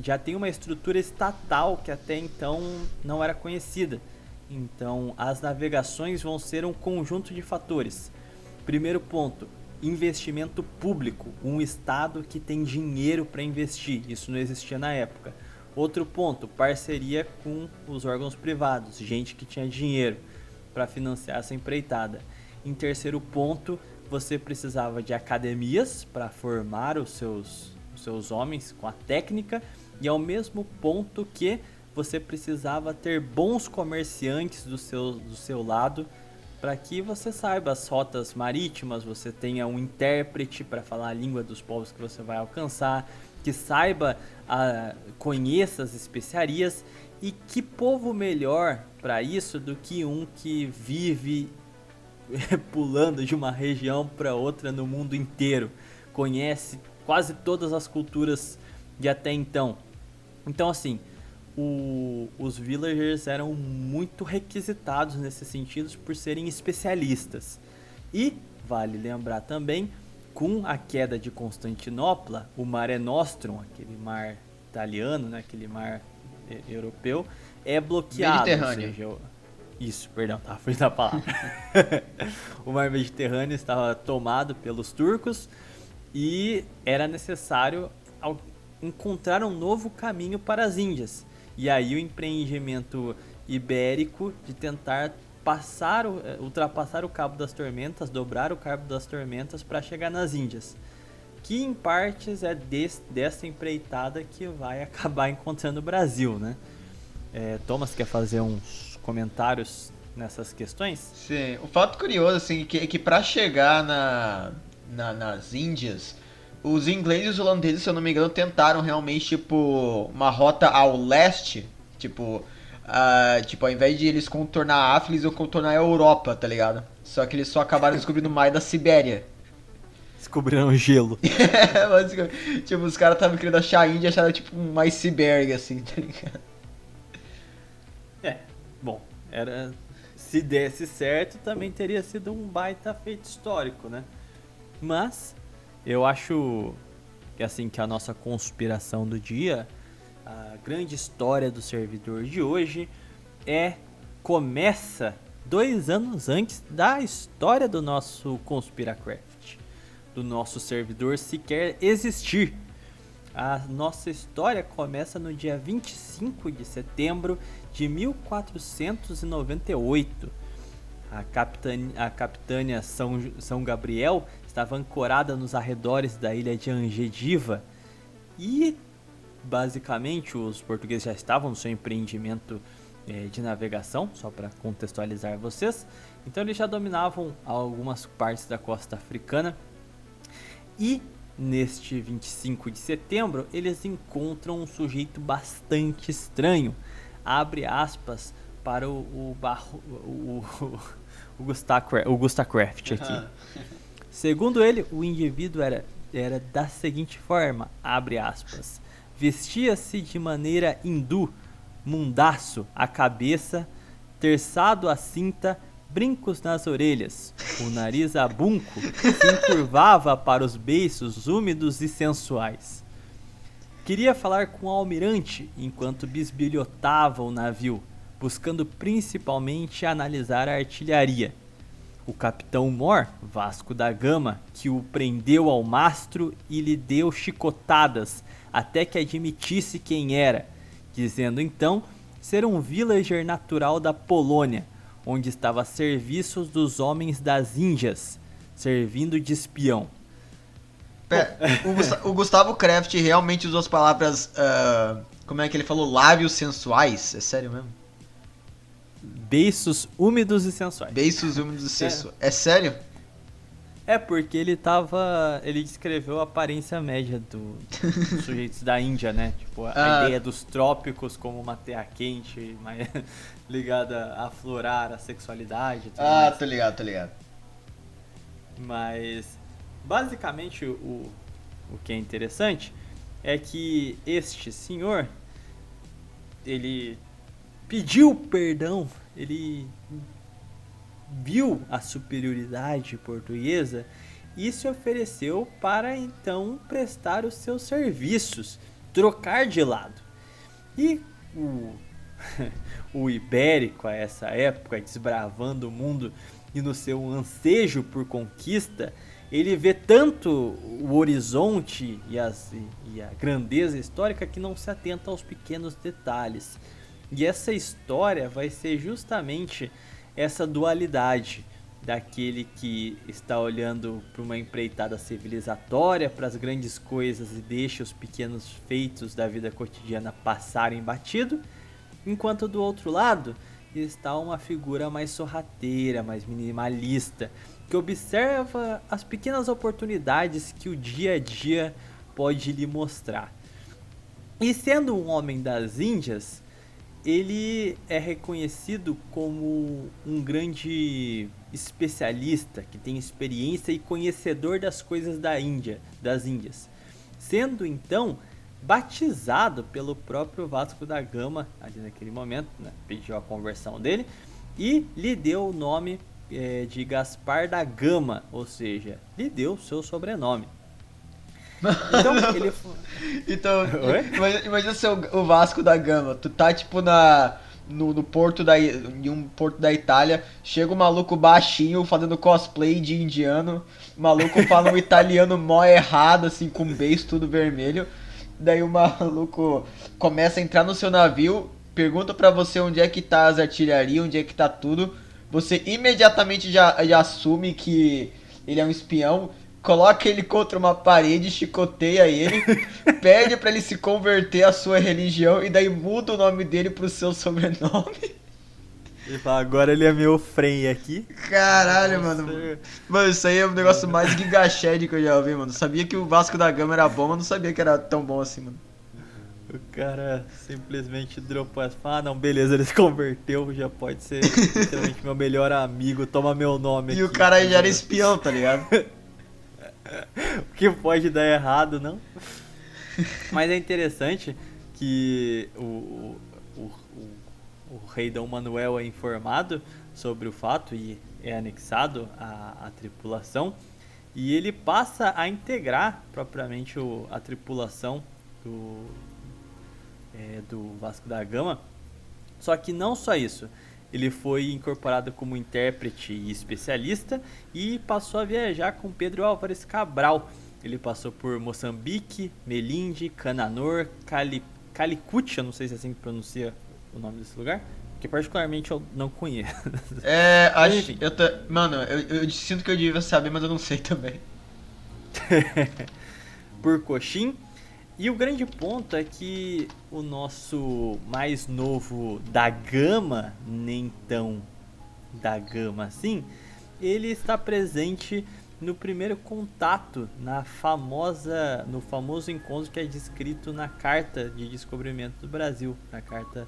já tem uma estrutura estatal que até então não era conhecida. Então, as navegações vão ser um conjunto de fatores. Primeiro ponto, investimento público. Um estado que tem dinheiro para investir. Isso não existia na época. Outro ponto, parceria com os órgãos privados. Gente que tinha dinheiro para financiar essa empreitada. Em terceiro ponto, você precisava de academias para formar os seus homens com a técnica. E ao mesmo ponto que você precisava ter bons comerciantes do seu lado, para que você saiba as rotas marítimas, você tenha um intérprete para falar a língua dos povos que você vai alcançar, que saiba, conheça as especiarias. E que povo melhor para isso do que um que vive pulando de uma região para outra no mundo inteiro, conhece quase todas as culturas de até então. Então, assim, os villagers eram muito requisitados nesse sentido por serem especialistas. E vale lembrar também, com a queda de Constantinopla, o Mare Nostrum, aquele mar italiano, né, aquele mar europeu, é bloqueado.
Mediterrâneo.
Isso, perdão, tava fugindo da palavra. O mar Mediterrâneo estava tomado pelos turcos e era necessário encontrar um novo caminho para as Índias. E aí o empreendimento ibérico de tentar ultrapassar o Cabo das Tormentas, dobrar o Cabo das Tormentas para chegar nas Índias. Que em partes é dessa empreitada que vai acabar encontrando o Brasil, né? Thomas, quer fazer uns comentários nessas questões?
Sim, o fato curioso, assim, que para chegar nas Índias, os ingleses e os holandeses, se eu não me engano, tentaram realmente, tipo, uma rota ao leste, tipo, ao invés de eles contornar a África, eles iam contornar a Europa, tá ligado? Só que eles só acabaram descobrindo o mar da Sibéria.
Descobriram gelo.
Basicamente, tipo, os caras estavam querendo achar a Índia, acharam, tipo, um iceberg, assim, tá ligado?
Bom, se desse certo, também teria sido um baita feito histórico, né? Mas eu acho que, assim, que a nossa conspiração do dia, a grande história do servidor de hoje, começa 2 anos antes da história do nosso Conspiracraft, do nosso servidor sequer existir. A nossa história começa no dia 25 de setembro de 1498. A capitânia São Gabriel estava ancorada nos arredores da ilha de Angediva e, basicamente, os portugueses já estavam no seu empreendimento de navegação, só para contextualizar vocês. Então eles já dominavam algumas partes da costa africana. E neste 25 de setembro eles encontram um sujeito bastante estranho. Abre aspas para o Gustacraft aqui. Segundo ele, o indivíduo era da seguinte forma, abre aspas, vestia-se de maneira hindu, mundaço à cabeça, terçado à cinta, brincos nas orelhas, o nariz abunco se encurvava para os beiços úmidos e sensuais. Queria falar com o almirante enquanto bisbilhotava o navio, buscando principalmente analisar a artilharia. O capitão Mor, Vasco da Gama, que o prendeu ao mastro e lhe deu chicotadas até que admitisse quem era, dizendo então ser um villager natural da Polônia, onde estava a serviço dos homens das Índias, servindo de espião.
O Gustavo Kraft realmente usou as palavras, como é que ele falou? Lábios sensuais? É sério mesmo?
Beiços úmidos e sensuais.
Beiços úmidos e sensuais. É sério?
É porque ele descreveu a aparência média dos sujeitos da Índia, né? Tipo, a ideia dos trópicos como uma terra quente, mais ligada a aflorar a sexualidade. Mais.
Tô ligado.
Mas, basicamente, o que é interessante é que este senhor, ele pediu perdão, ele viu a superioridade portuguesa e se ofereceu para então prestar os seus serviços, trocar de lado. E o ibérico a essa época, desbravando o mundo e no seu ansejo por conquista, ele vê tanto o horizonte e a grandeza histórica que não se atenta aos pequenos detalhes. E essa história vai ser justamente essa dualidade daquele que está olhando para uma empreitada civilizatória, para as grandes coisas e deixa os pequenos feitos da vida cotidiana passarem batido, enquanto do outro lado está uma figura mais sorrateira, mais minimalista, que observa as pequenas oportunidades que o dia a dia pode lhe mostrar. E sendo um homem das Índias, ele é reconhecido como um grande especialista que tem experiência e conhecedor das coisas das Índias, sendo então batizado pelo próprio Vasco da Gama ali naquele momento, né? Pediu a conversão dele e lhe deu o nome de Gaspar da Gama, ou seja, lhe deu o seu sobrenome. Então, ele
Então, imagina ser o Vasco da Gama. Tu tá tipo no porto em um porto da Itália, chega um maluco baixinho fazendo cosplay de indiano. O maluco fala um italiano mó errado, assim, com beiço tudo vermelho. Daí o maluco começa a entrar no seu navio, pergunta pra você onde é que tá as artilharias, onde é que tá tudo. Você imediatamente já assume que ele é um espião. Coloca ele contra uma parede, chicoteia ele, pede pra ele se converter à sua religião e daí muda o nome dele pro seu sobrenome.
Ele fala, agora ele é meu frei aqui.
Caralho, mano. Mano, isso aí é o negócio mais gigachad que eu já ouvi, mano. Sabia que o Vasco da Gama era bom, mas não sabia que era tão bom assim, mano.
O cara simplesmente dropou essa. Ah, não, beleza, ele se converteu, já pode ser literalmente meu melhor amigo, toma meu nome aqui.
E o cara aí já era espião, tá ligado?
O que pode dar errado, não? Mas é interessante que o rei Dom Manuel é informado sobre o fato e é anexado à tripulação. E ele passa a integrar propriamente a tripulação do Vasco da Gama. Só que não só isso. Ele foi incorporado como intérprete e especialista e passou a viajar com Pedro Álvares Cabral. Ele passou por Moçambique, Melinde, Cananor, Calicut, eu não sei se é assim que pronuncia o nome desse lugar, que particularmente eu não conheço.
Acho. Mano, eu sinto que eu devia saber, mas eu não sei também.
Por Coxim. E o grande ponto é que o nosso mais novo da gama, nem tão da gama assim, ele está presente no primeiro contato, no famoso encontro que é descrito na Carta de Descobrimento do Brasil, na Carta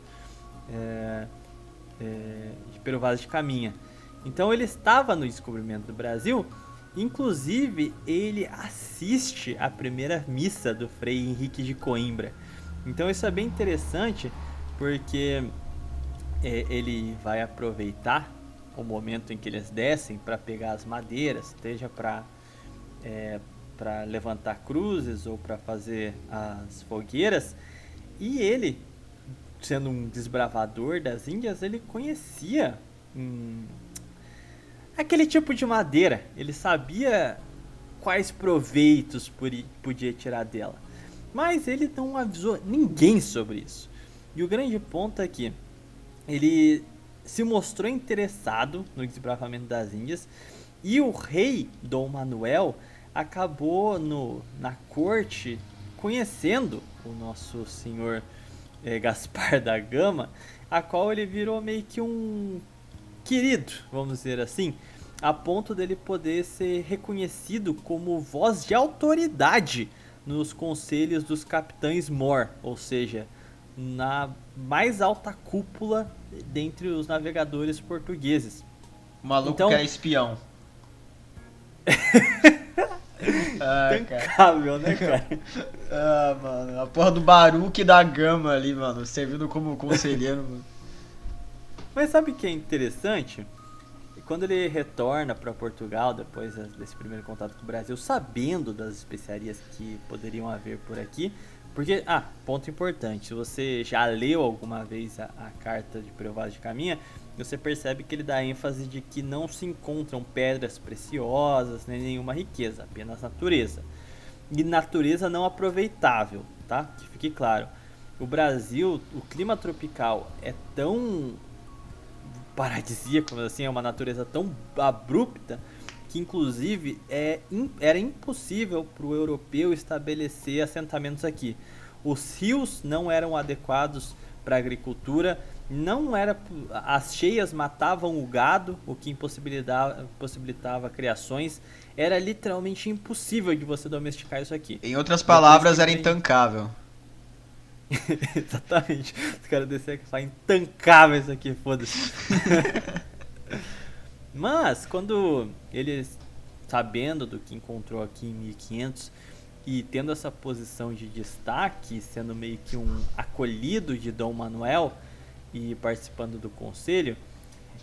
de Pero Vaz de Caminha. Então ele estava no descobrimento do Brasil, inclusive ele assiste a primeira missa do Frei Henrique de Coimbra. Então isso é bem interessante, porque ele vai aproveitar o momento em que eles descem para pegar as madeiras, seja para levantar cruzes ou para fazer as fogueiras, e ele, sendo um desbravador das Índias, ele conhecia aquele tipo de madeira, ele sabia quais proveitos podia tirar dela, mas ele não avisou ninguém sobre isso. E o grande ponto é que ele se mostrou interessado no desbravamento das Índias, e o rei Dom Manuel acabou na corte conhecendo o nosso senhor Gaspar da Gama, a qual ele virou meio que um querido, vamos dizer assim, a ponto dele poder ser reconhecido como voz de autoridade nos conselhos dos capitães Mor, ou seja, na mais alta cúpula dentre os navegadores portugueses.
O maluco
então,
que é espião.
Tancável, né, cara?
Mano, a porra do Baruque da Gama ali, mano, servindo como conselheiro. Mano.
Mas sabe o que é interessante? Quando ele retorna para Portugal, depois desse primeiro contato com o Brasil, sabendo das especiarias que poderiam haver por aqui, porque, ponto importante, se você já leu alguma vez a carta de Pero Vaz de Caminha, você percebe que ele dá ênfase de que não se encontram pedras preciosas, nem nenhuma riqueza, apenas natureza. E natureza não aproveitável, tá? Que fique claro. O Brasil, o clima tropical é tão paradisíaco, assim, é uma natureza tão abrupta, que inclusive era impossível para o europeu estabelecer assentamentos aqui. Os rios não eram adequados para a agricultura, as cheias matavam o gado, o que impossibilitava criações. Era literalmente impossível de você domesticar isso aqui.
Em outras palavras, era intancável.
Exatamente. Os caras desceram aqui e falaram, intancável isso aqui, foda-se. Mas, quando ele, sabendo do que encontrou aqui em 1500 e tendo essa posição de destaque, sendo meio que um acolhido de Dom Manuel e participando do conselho,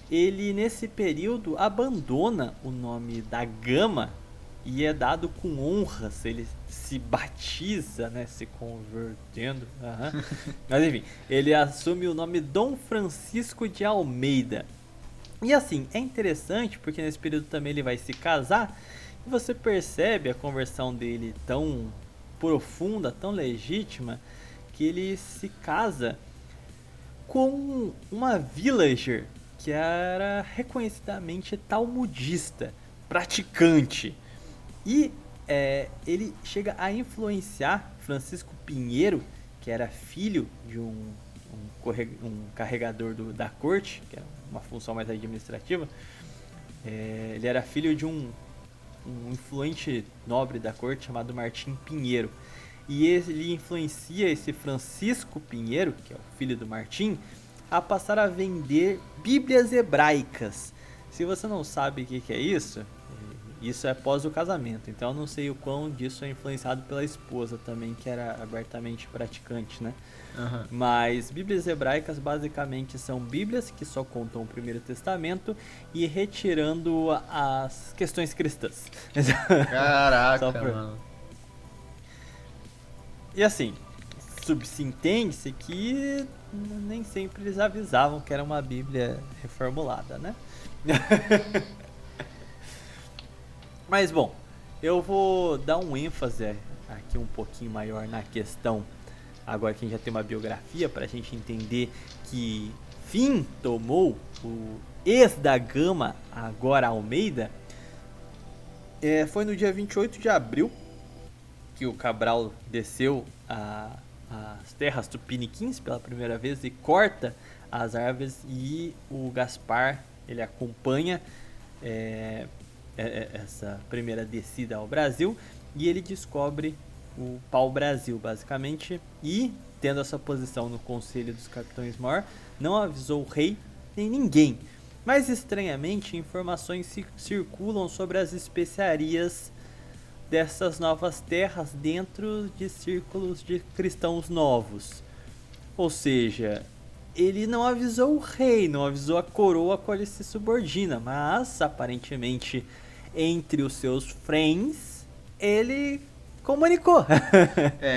ele nesse período abandona o nome da Gama e é dado com honras, ele se batiza, né, se convertendo, mas enfim, ele assume o nome Dom Francisco de Almeida. E assim, é interessante porque nesse período também ele vai se casar e você percebe a conversão dele tão profunda, tão legítima, que ele se casa com uma villager que era reconhecidamente talmudista, praticante. E ele chega a influenciar Francisco Pinheiro, que era filho de um carregador da corte, que era uma função mais administrativa. Ele era filho de um influente nobre da corte chamado Martim Pinheiro. E ele influencia esse Francisco Pinheiro, que é o filho do Martim, a passar a vender bíblias hebraicas. Se você não sabe o que é isso é após o casamento. Então eu não sei o quão disso é influenciado pela esposa também, que era abertamente praticante, né? Uhum. Mas bíblias hebraicas basicamente são bíblias que só contam o Primeiro Testamento e retirando as questões cristãs.
Caraca, mano.
E assim, subentende-se que nem sempre eles avisavam que era uma Bíblia reformulada, né? Mas bom, eu vou dar um ênfase aqui um pouquinho maior na questão, agora que a gente já tem uma biografia, para a gente entender que fim tomou o ex da Gama, agora Almeida. Foi no dia 28 de abril que o Cabral desceu as terras tupiniquins pela primeira vez e corta as árvores, e o Gaspar ele acompanha essa primeira descida ao Brasil, e ele descobre o pau-brasil basicamente, e tendo essa posição no Conselho dos Capitães-Mor, não avisou o rei nem ninguém. Mas estranhamente informações circulam sobre as especiarias dessas novas terras dentro de círculos de cristãos novos. Ou seja, ele não avisou o rei, não avisou a coroa a qual ele se subordina, mas aparentemente entre os seus friends ele comunicou.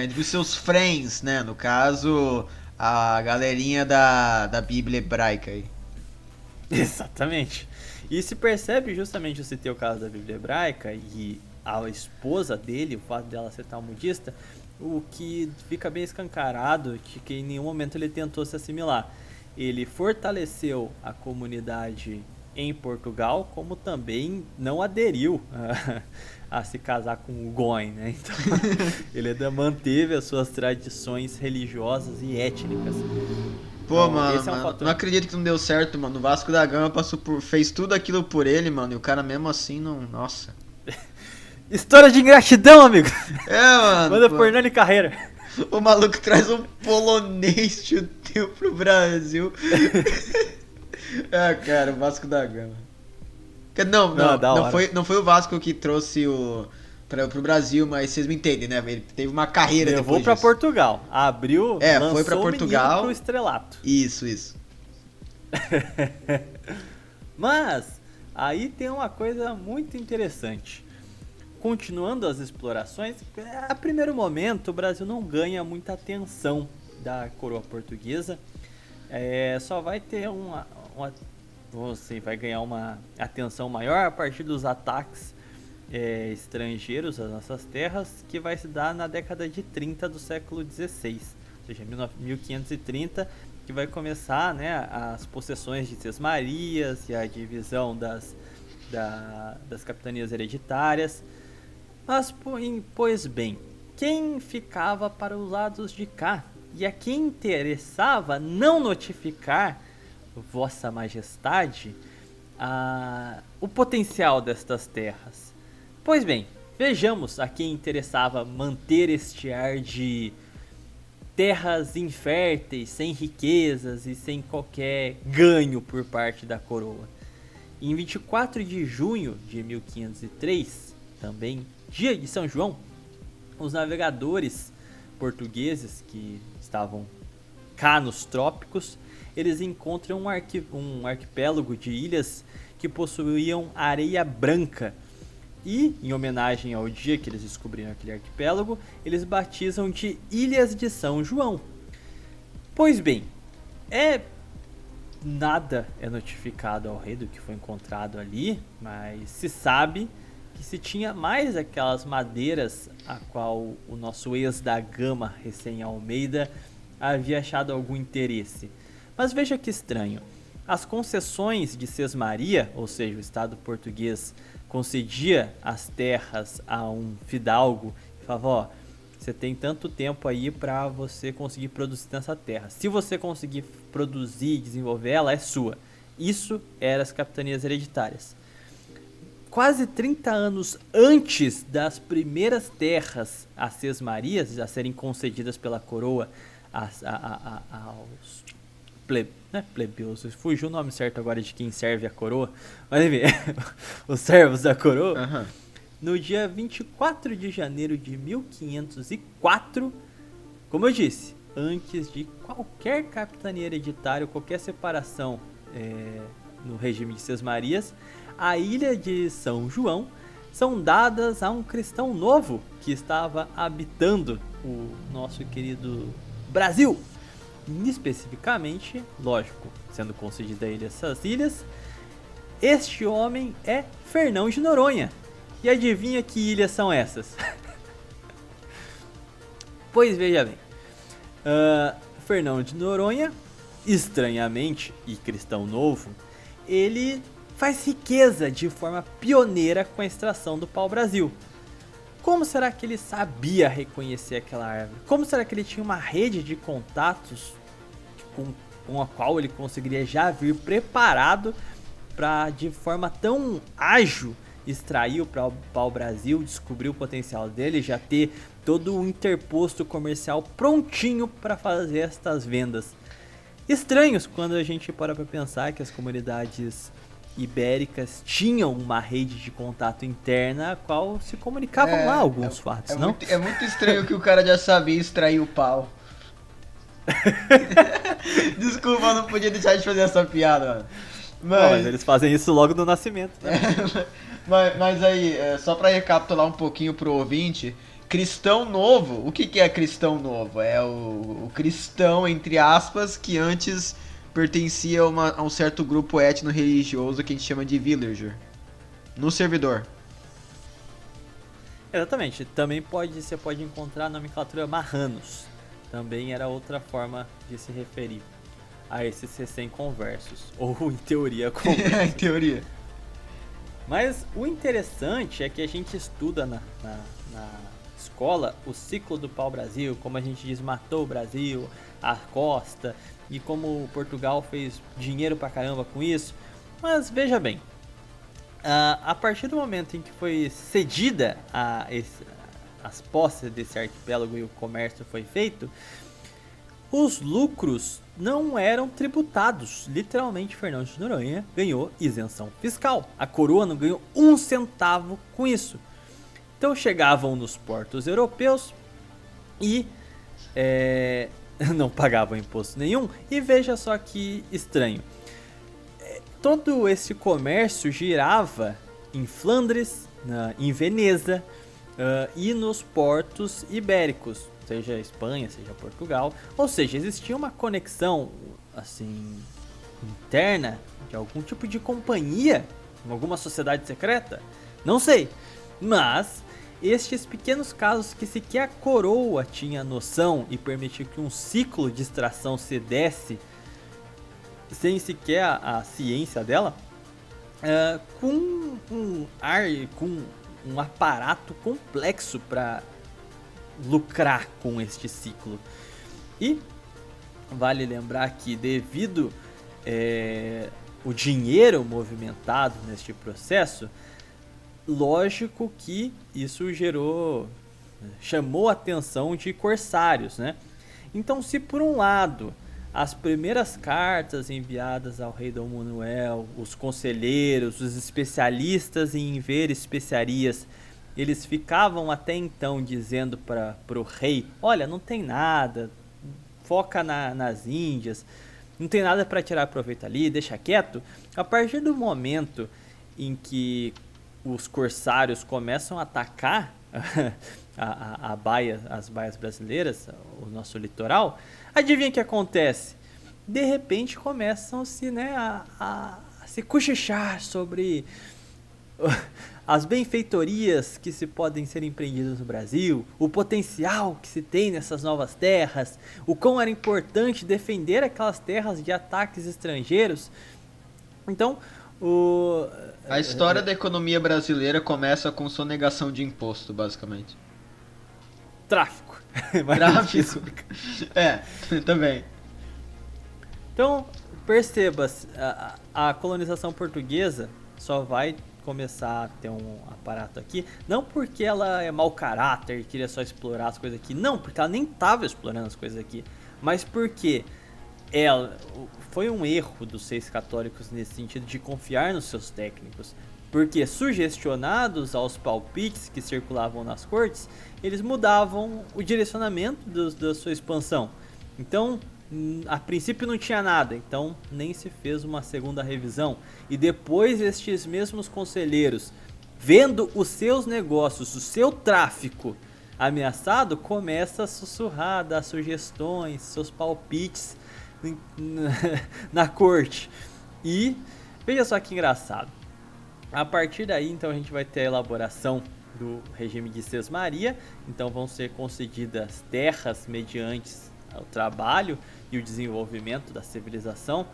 Entre os seus friends, né? No caso, a galerinha da Bíblia hebraica aí.
Exatamente. E se percebe justamente, eu citei o caso da Bíblia hebraica e a esposa dele, o fato dela ser talmudista, o que fica bem escancarado de que em nenhum momento ele tentou se assimilar. Ele fortaleceu a comunidade em Portugal, como também não aderiu a se casar com o Goin, né? Então, ele ainda manteve as suas tradições religiosas e étnicas.
Pô,
Então,
mano,
esse é um fator.
não acredito que não deu certo, mano. O Vasco da Gama fez tudo aquilo por ele, mano, e o cara mesmo assim não... Nossa.
História de ingratidão, amigo!
Mano.
Manda por Nani Carreira.
O maluco traz um polonês judeu pro Brasil. Cara, o Vasco da Gama. Não foi o Vasco que trouxe pro Brasil, mas vocês me entendem, né? Ele teve uma carreira
Levou
depois
pra
disso.
Portugal. Abriu, lançou
foi pra Portugal.
pro estrelato.
Isso.
Mas, aí tem uma coisa muito interessante. Continuando as explorações, a primeiro momento o Brasil não ganha muita atenção da coroa portuguesa. Só vai ter vai ganhar uma atenção maior a partir dos ataques estrangeiros às nossas terras, que vai se dar na década de 30 do século XVI, ou seja, 1530, que vai começar, né, as possessões de Sesmarias e a divisão das capitanias hereditárias. Mas, pois bem, quem ficava para os lados de cá e a quem interessava não notificar Vossa Majestade o potencial destas terras? Pois bem, vejamos a quem interessava manter este ar de terras inférteis, sem riquezas e sem qualquer ganho por parte da coroa. Em 24 de junho de 1503, também dia de São João, os navegadores portugueses que estavam cá nos trópicos, eles encontram um arquipélago de ilhas que possuíam areia branca. E, em homenagem ao dia que eles descobriram aquele arquipélago, eles batizam de Ilhas de São João. Pois bem, nada é notificado ao rei do que foi encontrado ali, mas se sabe que se tinha mais aquelas madeiras a qual o nosso ex da Gama, recém-Almeida, havia achado algum interesse. Mas veja que estranho, as concessões de Sesmaria, ou seja, o Estado português concedia as terras a um fidalgo e falava, você tem tanto tempo aí para você conseguir produzir nessa terra. Se você conseguir produzir e desenvolver ela, é sua. Isso eram as capitanias hereditárias. Quase 30 anos antes das primeiras terras a Sesmarias a serem concedidas pela coroa aos plebeus, fugiu o nome certo agora de quem serve a coroa, mas enfim, os servos da coroa, no dia 24 de janeiro de 1504, como eu disse, antes de qualquer capitania hereditária, qualquer separação no regime de Sesmarias, a ilha de São João são dadas a um cristão novo que estava habitando o nosso querido Brasil. Especificamente, lógico, sendo concedida a ele essas ilhas, este homem é Fernão de Noronha. E adivinha que ilhas são essas? Pois veja bem, Fernão de Noronha, estranhamente e cristão novo, ele faz riqueza de forma pioneira com a extração do pau-brasil. Como será que ele sabia reconhecer aquela árvore? Como será que ele tinha uma rede de contatos com a qual ele conseguiria já vir preparado para, de forma tão ágil, extrair o pau-brasil, descobrir o potencial dele, já ter todo o interposto comercial prontinho para fazer estas vendas? Estranhos quando a gente para pensar que as comunidades ibéricas tinham uma rede de contato interna a qual se comunicavam lá alguns fatos, não?
É muito estranho que o cara já sabia extrair o pau. Desculpa, eu não podia deixar de fazer essa piada, mano.
Mas eles fazem isso logo no nascimento. Né?
Mas aí, só pra recapitular um pouquinho pro ouvinte, cristão novo, o que é cristão novo? É o cristão, entre aspas, que antes pertencia a um certo grupo étnico-religioso que a gente chama de villager. No servidor.
Exatamente. Também você pode encontrar a nomenclatura marranos. Também era outra forma de se referir a esses recém-conversos. Ou, em teoria, conversos.
Em teoria.
Mas o interessante é que a gente estuda na escola o ciclo do pau-brasil, como a gente desmatou o Brasil, a costa, e como Portugal fez dinheiro pra caramba com isso. Mas veja bem, a partir do momento em que foi cedida as posses desse arquipélago e o comércio foi feito, os lucros não eram tributados. Literalmente, Fernão de Noronha ganhou isenção fiscal. A coroa não ganhou um centavo com isso. Então chegavam nos portos europeus e não pagavam imposto nenhum. E veja só que estranho. Todo esse comércio girava em Flandres, em Veneza e nos portos ibéricos, seja Espanha, seja Portugal. Ou seja, existia uma conexão assim interna de algum tipo de companhia, alguma sociedade secreta, não sei. Mas estes pequenos casos que sequer a coroa tinha noção e permitiu que um ciclo de extração se desse sem sequer a ciência dela, com um aparato complexo para lucrar com este ciclo. E vale lembrar que devido o dinheiro movimentado neste processo, lógico que isso chamou a atenção de corsários, né? Então, se por um lado as primeiras cartas enviadas ao rei Dom Manuel, os conselheiros, os especialistas em ver especiarias, eles ficavam até então dizendo para o rei: olha, não tem nada, foca nas Índias, não tem nada para tirar proveito ali, deixa quieto. A partir do momento em que os corsários começam a atacar as baias brasileiras, o nosso litoral, adivinha o que acontece? De repente começam-se a se cochichar sobre as benfeitorias que se podem ser empreendidas no Brasil, o potencial que se tem nessas novas terras, o quão era importante defender aquelas terras de ataques estrangeiros. Então,
a história da economia brasileira começa com sonegação de imposto, basicamente.
Tráfico.
Tráfico. Também.
Então, perceba, a colonização portuguesa só vai começar a ter um aparato aqui, não porque ela é mau caráter e queria só explorar as coisas aqui, não, porque ela nem estava explorando as coisas aqui, mas porque foi um erro dos seis católicos nesse sentido de confiar nos seus técnicos, porque sugestionados aos palpites que circulavam nas cortes, eles mudavam o direcionamento da sua expansão. Então, a princípio não tinha nada, então nem se fez uma segunda revisão. E depois estes mesmos conselheiros, vendo os seus negócios, o seu tráfico ameaçado, começa a sussurrar, dar sugestões, seus palpites na corte. E veja só que engraçado. A partir daí, então, a gente vai ter a elaboração do regime de Sesmaria. Então vão ser concedidas terras mediante o trabalho e o desenvolvimento da civilização.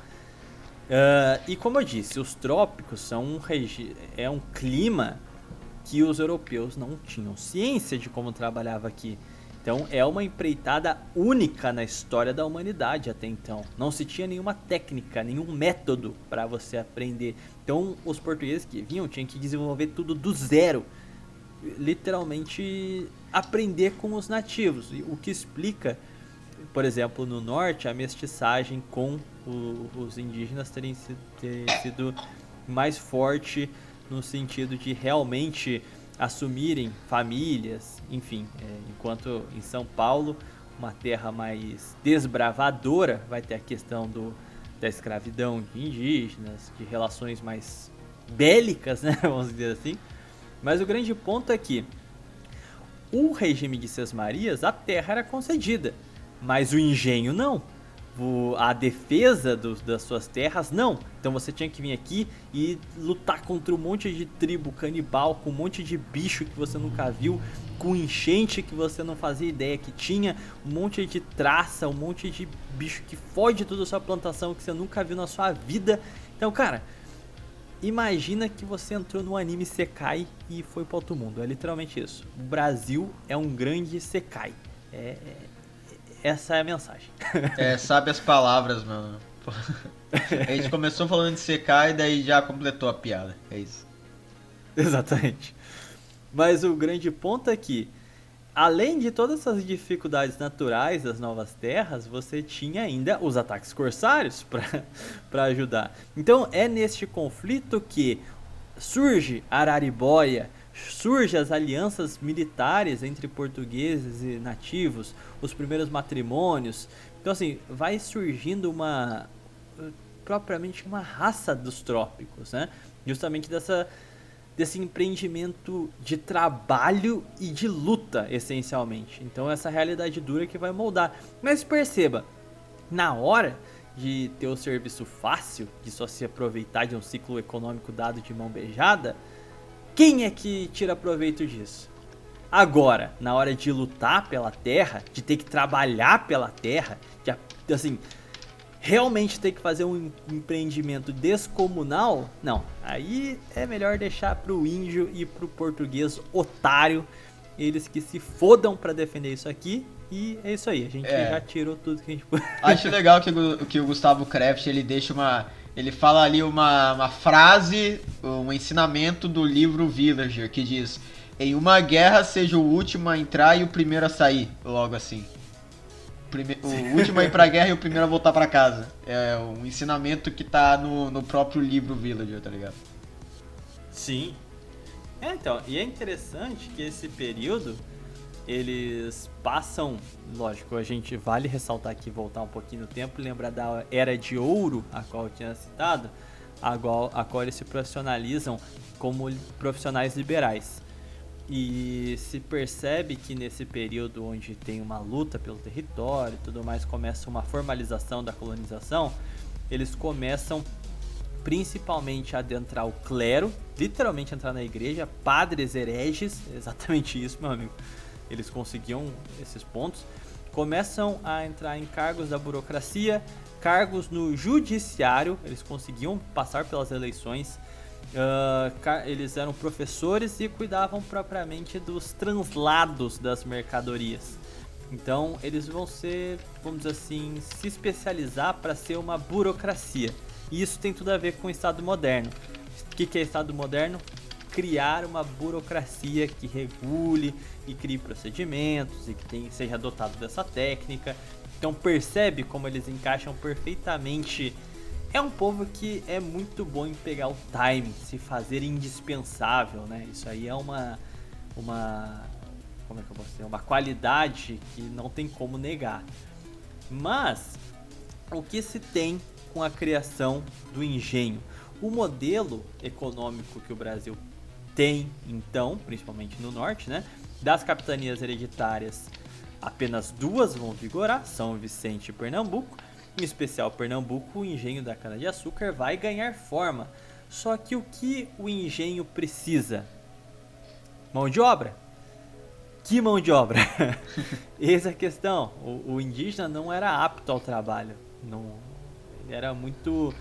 E como eu disse, os trópicos são um clima que os europeus não tinham ciência de como trabalhava aqui. Então é uma empreitada única na história da humanidade até então. Não se tinha nenhuma técnica, nenhum método para você aprender. Então os portugueses que vinham tinham que desenvolver tudo do zero. Literalmente aprender com os nativos. O que explica, por exemplo, no norte, a mestiçagem com os indígenas ter sido mais forte no sentido de realmente assumirem famílias, enfim, enquanto em São Paulo, uma terra mais desbravadora, vai ter a questão da escravidão de indígenas, de relações mais bélicas, né, vamos dizer assim. Mas o grande ponto é que o regime de Sesmarias, a terra era concedida, mas o engenho não. A defesa das suas terras, não. Então você tinha que vir aqui e lutar contra um monte de tribo canibal, com um monte de bicho que você nunca viu, com enchente que você não fazia ideia que tinha, um monte de traça, um monte de bicho que foge toda a sua plantação que você nunca viu na sua vida. Então, cara, imagina que você entrou no anime Isekai e foi para outro mundo. É literalmente isso. O Brasil é um grande Isekai. Essa é a mensagem.
Sabe as palavras, mano. A gente começou falando de secar e daí já completou a piada. É isso.
Exatamente. Mas o grande ponto é que, além de todas essas dificuldades naturais das novas terras, você tinha ainda os ataques corsários para ajudar. Então é neste conflito que surge Araribóia, surge as alianças militares entre portugueses e nativos, os primeiros matrimônios. Então assim, vai surgindo propriamente uma raça dos trópicos, né? Justamente desse empreendimento de trabalho e de luta, essencialmente. Então essa realidade dura que vai moldar. Mas perceba, na hora de ter o serviço fácil, de só se aproveitar de um ciclo econômico dado de mão beijada, quem é que tira proveito disso? Agora, na hora de lutar pela terra, de ter que trabalhar pela terra, de assim, realmente ter que fazer um empreendimento descomunal, não. Aí é melhor deixar pro índio e pro português otário, eles que se fodam pra defender isso aqui. E é isso aí, a gente já tirou tudo que a gente pôde.
Acho legal que o Gustavo Kraft, ele deixa ele fala ali uma frase, um ensinamento do livro Villager, que diz: em uma guerra seja o último a entrar e o primeiro a sair, logo assim. O último a ir pra guerra e o primeiro a voltar pra casa. É um ensinamento que tá no próprio livro Villager, tá ligado?
Sim. Então, e é interessante que esse período, eles passam, lógico, a gente vale ressaltar aqui, voltar um pouquinho no tempo, lembrar da Era de Ouro, a qual eu tinha citado, a qual eles se profissionalizam como profissionais liberais. E se percebe que nesse período onde tem uma luta pelo território e tudo mais, começa uma formalização da colonização, eles começam principalmente a adentrar o clero, literalmente entrar na igreja, padres hereges, exatamente isso, meu amigo. Eles conseguiam esses pontos, começam a entrar em cargos da burocracia, cargos no judiciário, eles conseguiam passar pelas eleições, eles eram professores e cuidavam propriamente dos translados das mercadorias. Então eles vão ser, vamos dizer assim, se especializar para ser uma burocracia. E isso tem tudo a ver com o Estado moderno. O que é Estado moderno? Criar uma burocracia que regule e crie procedimentos e que seja adotado dessa técnica. Então percebe como eles encaixam perfeitamente. É um povo que é muito bom em pegar o time, se fazer indispensável, né? Isso aí é uma como é que eu posso dizer? Uma qualidade que não tem como negar. Mas o que se tem com a criação do engenho? O modelo econômico que o Brasil tem, então, principalmente no norte, né? Das capitanias hereditárias, apenas duas vão vigorar, São Vicente e Pernambuco. Em especial Pernambuco, o engenho da cana-de-açúcar vai ganhar forma. Só que o que o engenho precisa? Mão de obra. Que mão de obra? Essa é a questão. O indígena não era apto ao trabalho. Ele era muito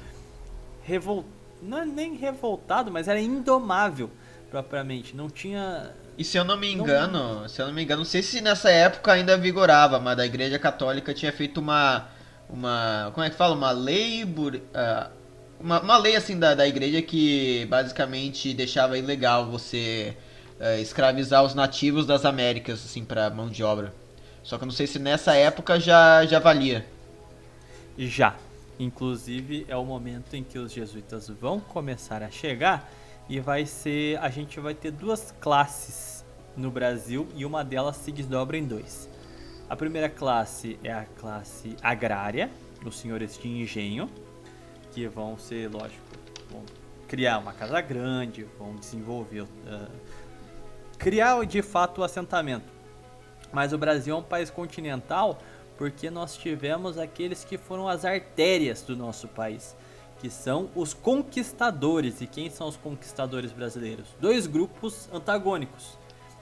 não é nem revoltado, mas era indomável. propriamente. Não tinha...
E se eu não me engano, não sei se nessa época ainda vigorava, mas a Igreja Católica tinha feito uma como é que fala? Uma lei, uma lei assim da igreja que basicamente deixava ilegal você escravizar os nativos das Américas, assim, pra mão de obra. Só que eu não sei se nessa época já valia.
Já. Inclusive é o momento em que os jesuítas vão começar a chegar e a gente vai ter duas classes no Brasil e uma delas se desdobra em dois. A primeira classe é a classe agrária, os senhores de engenho, que vão ser, lógico, vão criar uma casa grande, vão desenvolver, criar de fato o assentamento. Mas o Brasil é um país continental porque nós tivemos aqueles que foram as artérias do nosso país, que são os conquistadores. E quem são os conquistadores brasileiros? Dois grupos antagônicos,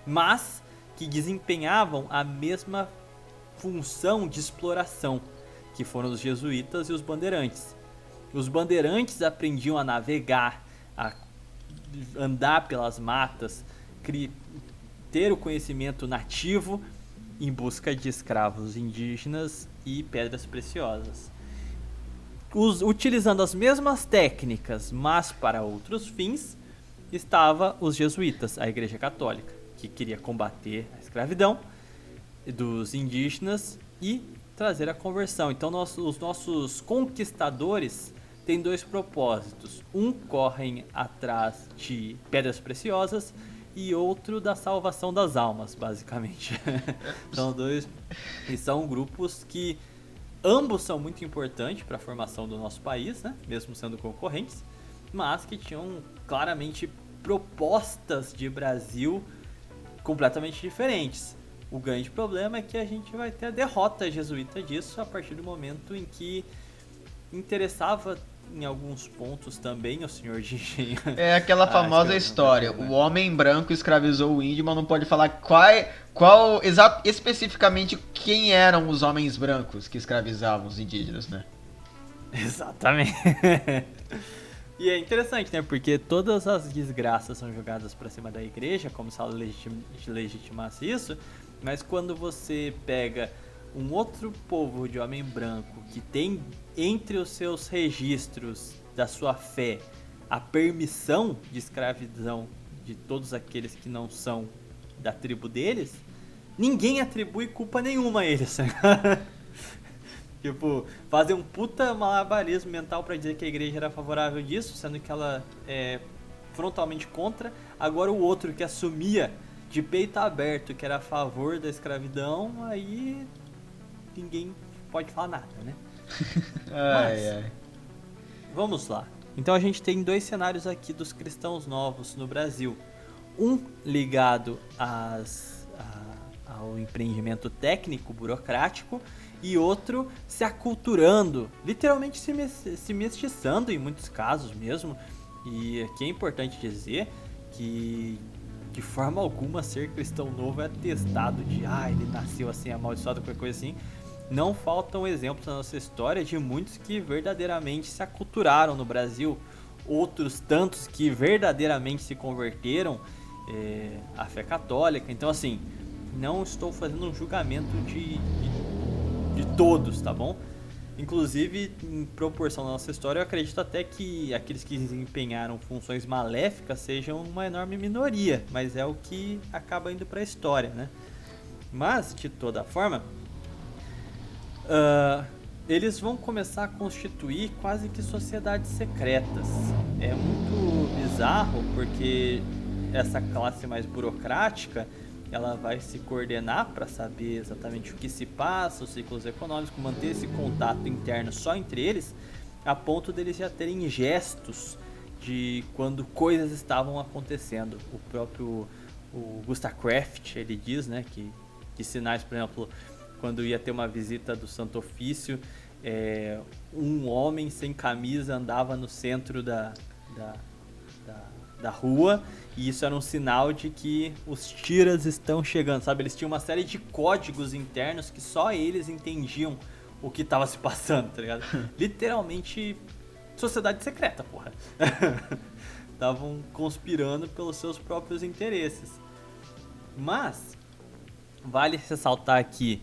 mas que desempenhavam a mesma função de exploração, que foram os jesuítas e os bandeirantes. Os bandeirantes aprendiam a navegar, a andar pelas matas, ter o conhecimento nativo em busca de escravos indígenas e pedras preciosas. Utilizando as mesmas técnicas, mas para outros fins, estava os jesuítas, a Igreja Católica, que queria combater a escravidão dos indígenas e trazer a conversão. Então os nossos conquistadores têm dois propósitos. Um correm atrás de pedras preciosas e outro da salvação das almas, basicamente. São dois, e são grupos que ambos são muito importantes para a formação do nosso país, né? Mesmo sendo concorrentes, mas que tinham claramente propostas de Brasil completamente diferentes. O grande problema é que a gente vai ter a derrota jesuíta disso a partir do momento em que interessava em alguns pontos também o senhor de engenho.
É aquela famosa história, o homem branco escravizou o índio, mas não pode falar qual especificamente quem eram os homens brancos que escravizavam os indígenas, né?
Exatamente. E é interessante, né? Porque todas as desgraças são jogadas pra cima da igreja, como se ela legitimasse isso, mas quando você pega um outro povo de homem branco que tem entre os seus registros da sua fé a permissão de escravidão de todos aqueles que não são da tribo deles, ninguém atribui culpa nenhuma a eles. Tipo, fazer um puta malabarismo mental pra dizer que a igreja era favorável disso, sendo que ela é frontalmente contra. Agora o outro que assumia de peito aberto que era a favor da escravidão, aí ninguém pode falar nada, né? Mas, vamos lá. Então a gente tem dois cenários aqui dos cristãos novos no Brasil. Um ligado ao empreendimento técnico, burocrático, e outro se aculturando, literalmente se mestiçando em muitos casos mesmo. E aqui é importante dizer que de forma alguma ser cristão novo é testado de ele nasceu assim, amaldiçoado, qualquer coisa assim. Não faltam exemplos na nossa história de muitos que verdadeiramente se aculturaram no Brasil, outros tantos que verdadeiramente se converteram à fé católica. Então assim, não estou fazendo um julgamento de todos, tá bom? Inclusive, em proporção da nossa história, eu acredito até que aqueles que desempenharam funções maléficas sejam uma enorme minoria, mas é o que acaba indo para a história, né? Mas, de toda forma, eles vão começar a constituir quase que sociedades secretas. É muito bizarro porque essa classe mais burocrática, ela vai se coordenar para saber exatamente o que se passa, os ciclos econômicos, manter esse contato interno só entre eles, a ponto deles já terem gestos de quando coisas estavam acontecendo. O próprio Gustav Kraft, ele diz, né, que sinais, por exemplo, quando ia ter uma visita do Santo Ofício, um homem sem camisa andava no centro da rua, e isso era um sinal de que os tiras estão chegando, sabe? Eles tinham uma série de códigos internos que só eles entendiam o que estava se passando, tá ligado? Literalmente, sociedade secreta, porra. estavam conspirando pelos seus próprios interesses. Mas vale ressaltar aqui,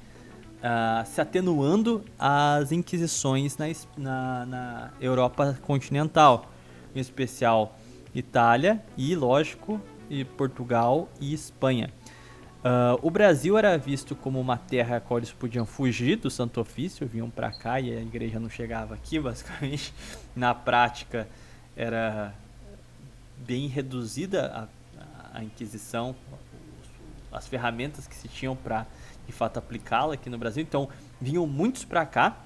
se atenuando as inquisições na Europa continental, em especial Itália e, lógico, e Portugal e Espanha. O Brasil era visto como uma terra a qual eles podiam fugir do Santo Ofício, vinham para cá e a igreja não chegava aqui, basicamente. Na prática era bem reduzida a Inquisição, as ferramentas que se tinham para de fato aplicá-la aqui no Brasil, então vinham muitos para cá.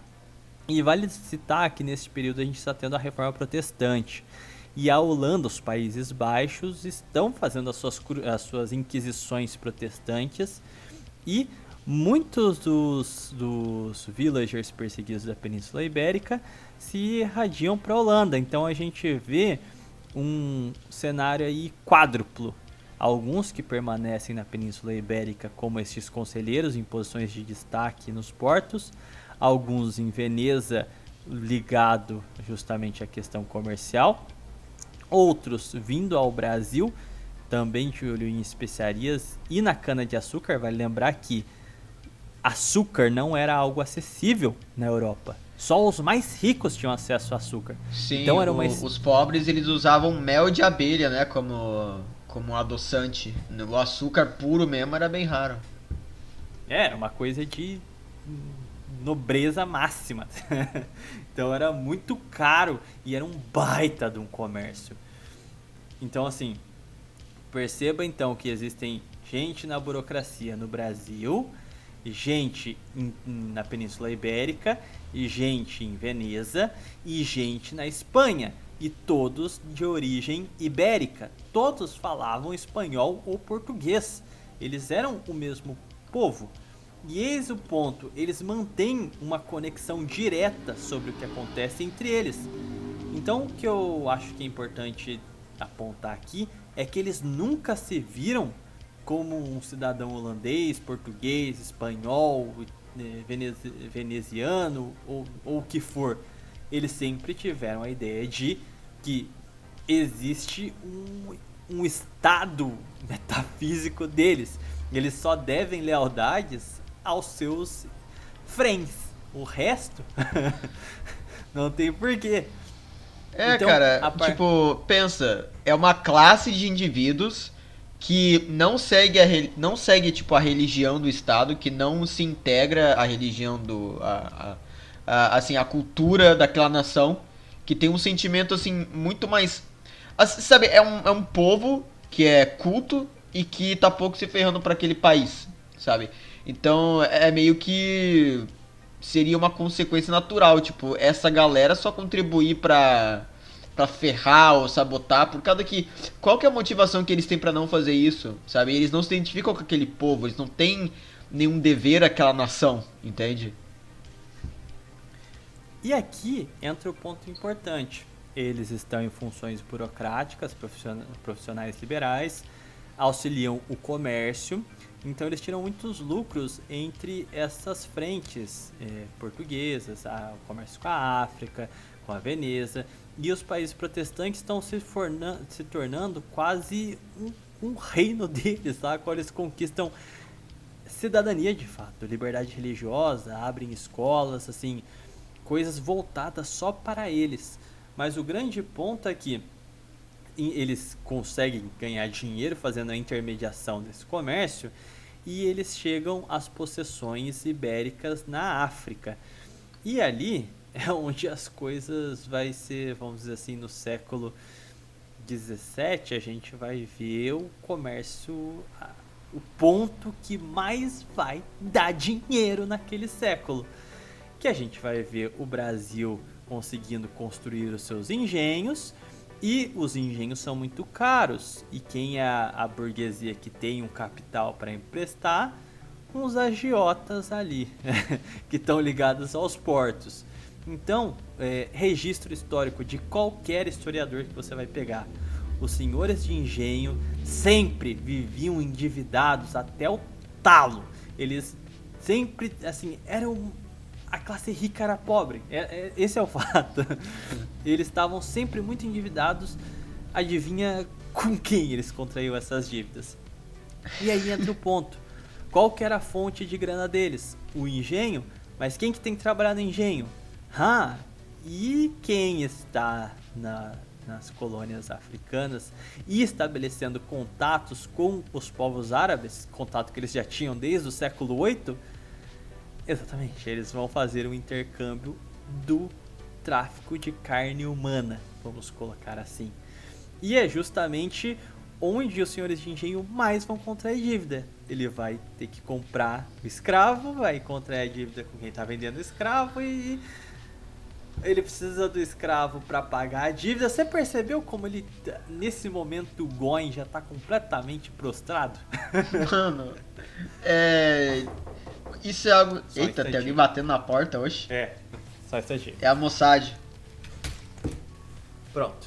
E vale citar que nesse período a gente está tendo a Reforma Protestante. E a Holanda, os Países Baixos, estão fazendo as suas inquisições protestantes. E muitos dos villagers perseguidos da Península Ibérica se irradiam para a Holanda. Então a gente vê um cenário aí quádruplo. Alguns que permanecem na Península Ibérica como estes conselheiros em posições de destaque nos portos. Alguns em Veneza, ligado justamente à questão comercial. Outros vindo ao Brasil, também de olho em especiarias e na cana-de-açúcar. Vale lembrar que açúcar não era algo acessível na Europa. Só os mais ricos tinham acesso a açúcar.
Sim,
então,
os pobres eles usavam mel de abelha, né, como adoçante. O açúcar puro mesmo era bem raro.
Era uma coisa de nobreza máxima. Então era muito caro e era um baita de um comércio. Então assim, perceba então que existem gente na burocracia no Brasil, gente na Península Ibérica, e gente em Veneza e gente na Espanha. E todos de origem ibérica. Todos falavam espanhol ou português. Eles eram o mesmo povo. E eis o ponto, eles mantêm uma conexão direta sobre o que acontece entre eles. Então o que eu acho que é importante apontar aqui é que eles nunca se viram como um cidadão holandês, português, espanhol, veneziano ou o que for. Eles sempre tiveram a ideia de que existe um estado metafísico deles. Eles só devem lealdades aos seus friends. O resto não tem porquê.
Então, cara, tipo, pensa, é uma classe de indivíduos que não segue tipo a religião do Estado, que não se integra à religião assim, a cultura daquela nação, que tem um sentimento assim muito mais, sabe, é um povo que é culto e que tá pouco se ferrando para aquele país, sabe? Então é meio que seria uma consequência natural, tipo, essa galera só contribuir pra ferrar ou sabotar, por causa que qual que é a motivação que eles têm pra não fazer isso, sabe? Eles não se identificam com aquele povo, eles não têm nenhum dever àquela nação, entende?
E aqui entra o ponto importante. Eles estão em funções burocráticas, profissionais liberais, auxiliam o comércio, então eles tiram muitos lucros entre essas frentes portuguesas, o comércio com a África, com a Veneza, e os países protestantes estão se tornando quase um reino deles, tá? Quando eles conquistam cidadania de fato, liberdade religiosa, abrem escolas, assim, coisas voltadas só para eles. Mas o grande ponto é que eles conseguem ganhar dinheiro fazendo a intermediação desse comércio e eles chegam às possessões ibéricas na África. E ali é onde as coisas vai ser, vamos dizer assim, no século XVII, a gente vai ver o comércio, o ponto que mais vai dar dinheiro naquele século. Que a gente vai ver o Brasil conseguindo construir os seus engenhos, e os engenhos são muito caros, e quem é a burguesia que tem um capital para emprestar? Uns agiotas ali, que estão ligados aos portos. Então, registro histórico de qualquer historiador que você vai pegar, os senhores de engenho sempre viviam endividados até o talo. Eles sempre, assim, eram... A classe rica era pobre, esse é o fato. Eles estavam sempre muito endividados, adivinha com quem eles contraíram essas dívidas? E aí entra o ponto. Qual que era a fonte de grana deles? O engenho? Mas quem que tem que trabalhar no engenho? E quem está nas colônias africanas e estabelecendo contatos com os povos árabes, contato que eles já tinham desde o século VIII? Exatamente, eles vão fazer um intercâmbio do tráfico de carne humana, vamos colocar assim. E é justamente onde os senhores de engenho mais vão contrair dívida. Ele vai ter que comprar o escravo, vai contrair dívida com quem está vendendo o escravo e ele precisa do escravo para pagar a dívida. Você percebeu como ele, nesse momento, o Goin já tá completamente prostrado?
Mano, isso é algo...
Só
Eita, tem
instantinho.
alguém batendo na porta hoje?
Só instantinho.
É a Mossad.
Pronto.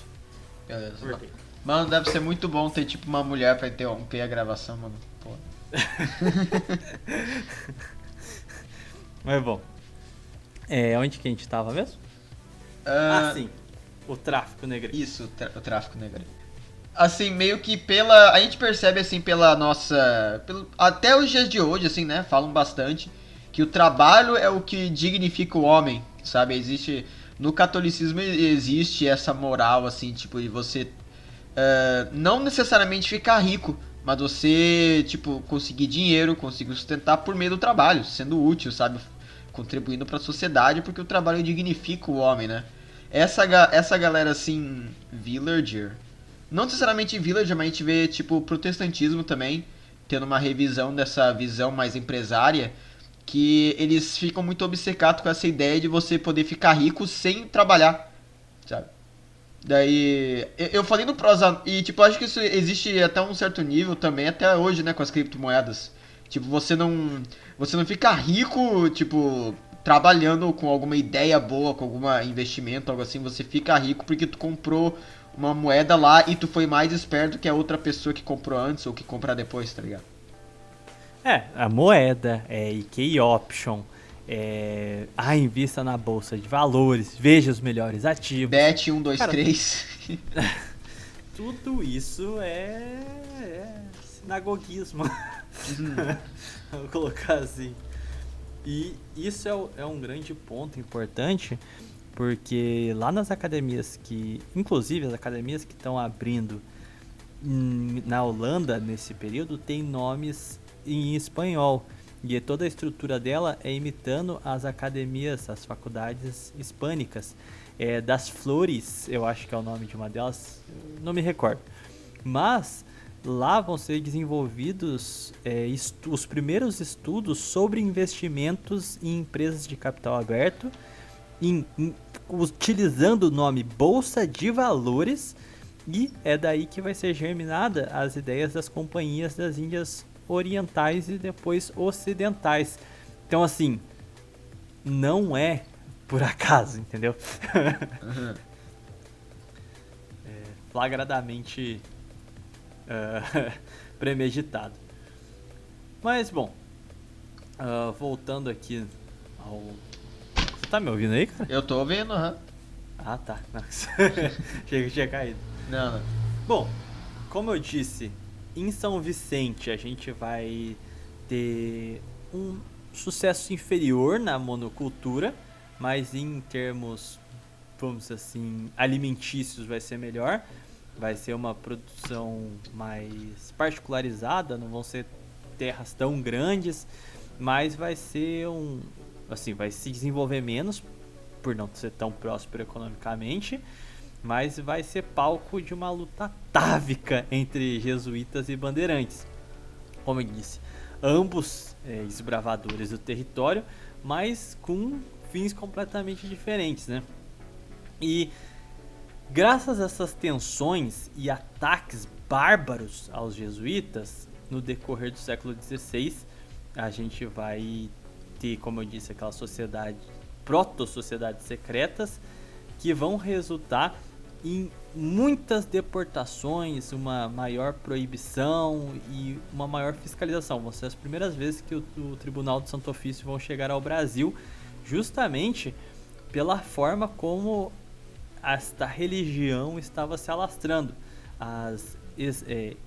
Beleza.
Voltei.
Mano, deve ser muito bom ter tipo uma mulher pra interromper a gravação, mano. Pô.
Mas bom. Onde que a gente tava mesmo? Sim. O tráfico negro.
Isso, o tráfico negro. Assim, meio que pela... A gente percebe, assim, pela nossa... até os dias de hoje, assim, né? Falam bastante que o trabalho é o que dignifica o homem, sabe? Existe... No catolicismo existe essa moral, assim, tipo, de você... não necessariamente ficar rico, mas você, tipo, conseguir dinheiro, conseguir sustentar por meio do trabalho, sendo útil, sabe? Contribuindo pra sociedade, porque o trabalho dignifica o homem, né? Essa galera, assim, villager... Não necessariamente villager, mas a gente vê, tipo, o protestantismo também, tendo uma revisão dessa visão mais empresária, que eles ficam muito obcecados com essa ideia de você poder ficar rico sem trabalhar, sabe? Daí, eu falei no prosa, e tipo, acho que isso existe até um certo nível também, até hoje, né, com as criptomoedas. Tipo, você não fica rico, tipo, trabalhando com alguma ideia boa, com algum investimento, algo assim, você fica rico porque tu comprou uma moeda lá e tu foi mais esperto que a outra pessoa que comprou antes ou que comprar depois, tá ligado?
A moeda, IK Option, invista na bolsa de valores, veja os melhores ativos.
Bet 1, 2,
Cara,
3.
Tudo isso é sinagoguismo. Vou colocar assim. E isso é um grande ponto importante, porque lá nas academias inclusive as academias que estão abrindo na Holanda nesse período, tem nomes em espanhol. E toda a estrutura dela é imitando as academias, as faculdades hispânicas. Das Flores, eu acho que é o nome de uma delas, não me recordo. Mas lá vão ser desenvolvidos os primeiros estudos sobre investimentos em empresas de capital aberto, utilizando o nome Bolsa de Valores, e é daí que vai ser germinada as ideias das companhias das Índias Orientais e depois ocidentais. Então, assim, não é por acaso, entendeu?
Uhum.
Flagradamente premeditado. Mas, bom, voltando aqui ao... Você tá me ouvindo aí, cara?
Eu tô ouvindo,
Ah, tá. Achei que tinha caído.
Não.
Bom, como eu disse, em São Vicente a gente vai ter um sucesso inferior na monocultura, mas em termos, vamos dizer assim, alimentícios vai ser melhor. Vai ser uma produção mais particularizada, não vão ser terras tão grandes, mas vai ser vai se desenvolver menos por não ser tão próspero economicamente, mas vai ser palco de uma luta atávica entre jesuítas e bandeirantes. Como eu disse, ambos desbravadores do território, mas com fins completamente diferentes, né? E graças a essas tensões e ataques bárbaros aos jesuítas, no decorrer do século XVI, a gente vai ter, como eu disse, aquela sociedade, proto-sociedades secretas, que vão resultar em muitas deportações, uma maior proibição e uma maior fiscalização. Vão ser as primeiras vezes que o Tribunal do Santo Ofício vão chegar ao Brasil, justamente pela forma como esta religião estava se alastrando.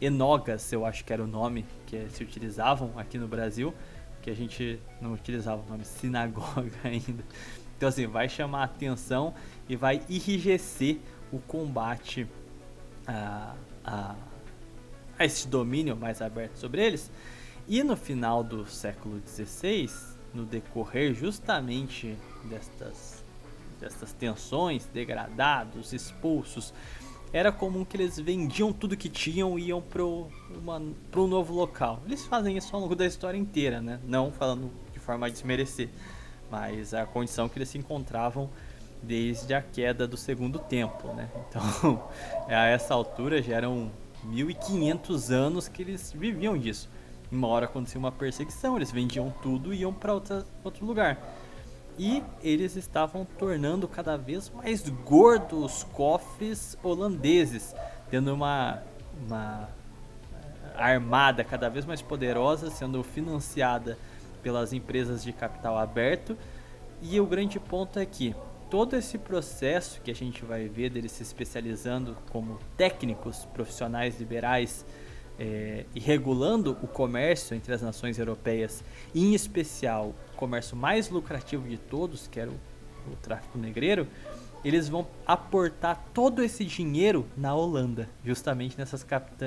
enogas, eu acho que era o nome que se utilizavam aqui no Brasil, que a gente não utilizava o nome sinagoga ainda. Então assim, vai chamar a atenção e vai enrijecer o combate a esse domínio mais aberto sobre eles. E no final do século XVI, no decorrer justamente destas tensões, degradados, expulsos, era comum que eles vendiam tudo que tinham e iam para um novo local. Eles fazem isso ao longo da história inteira, né? Não falando de forma a desmerecer, mas a condição que eles se encontravam desde a queda do Segundo Templo, né? Então, a essa altura já eram 1500 anos que eles viviam disso. Uma hora acontecia uma perseguição, eles vendiam tudo e iam para outro lugar. E eles estavam tornando cada vez mais gordos os cofres holandeses, tendo uma armada cada vez mais poderosa, sendo financiada pelas empresas de capital aberto. E o grande ponto é que todo esse processo que a gente vai ver deles se especializando como técnicos profissionais liberais e regulando o comércio entre as nações europeias, e em especial o comércio mais lucrativo de todos, que era o tráfico negreiro, eles vão aportar todo esse dinheiro na Holanda, justamente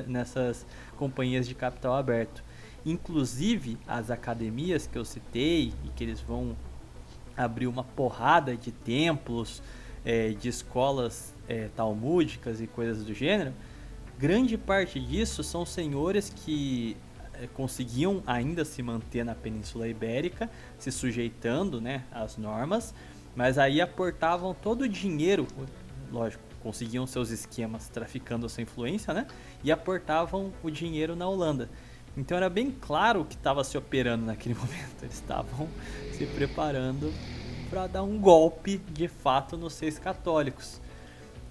nessas companhias de capital aberto. Inclusive as academias que eu citei e que eles vão abrir uma porrada de templos, de escolas talmúdicas e coisas do gênero, grande parte disso são senhores que conseguiam ainda se manter na Península Ibérica, se sujeitando, né, às normas, mas aí aportavam todo o dinheiro, lógico, conseguiam seus esquemas traficando essa influência, né, e aportavam o dinheiro na Holanda. Então era bem claro o que estava se operando naquele momento. Eles estavam se preparando para dar um golpe de fato nos seis católicos.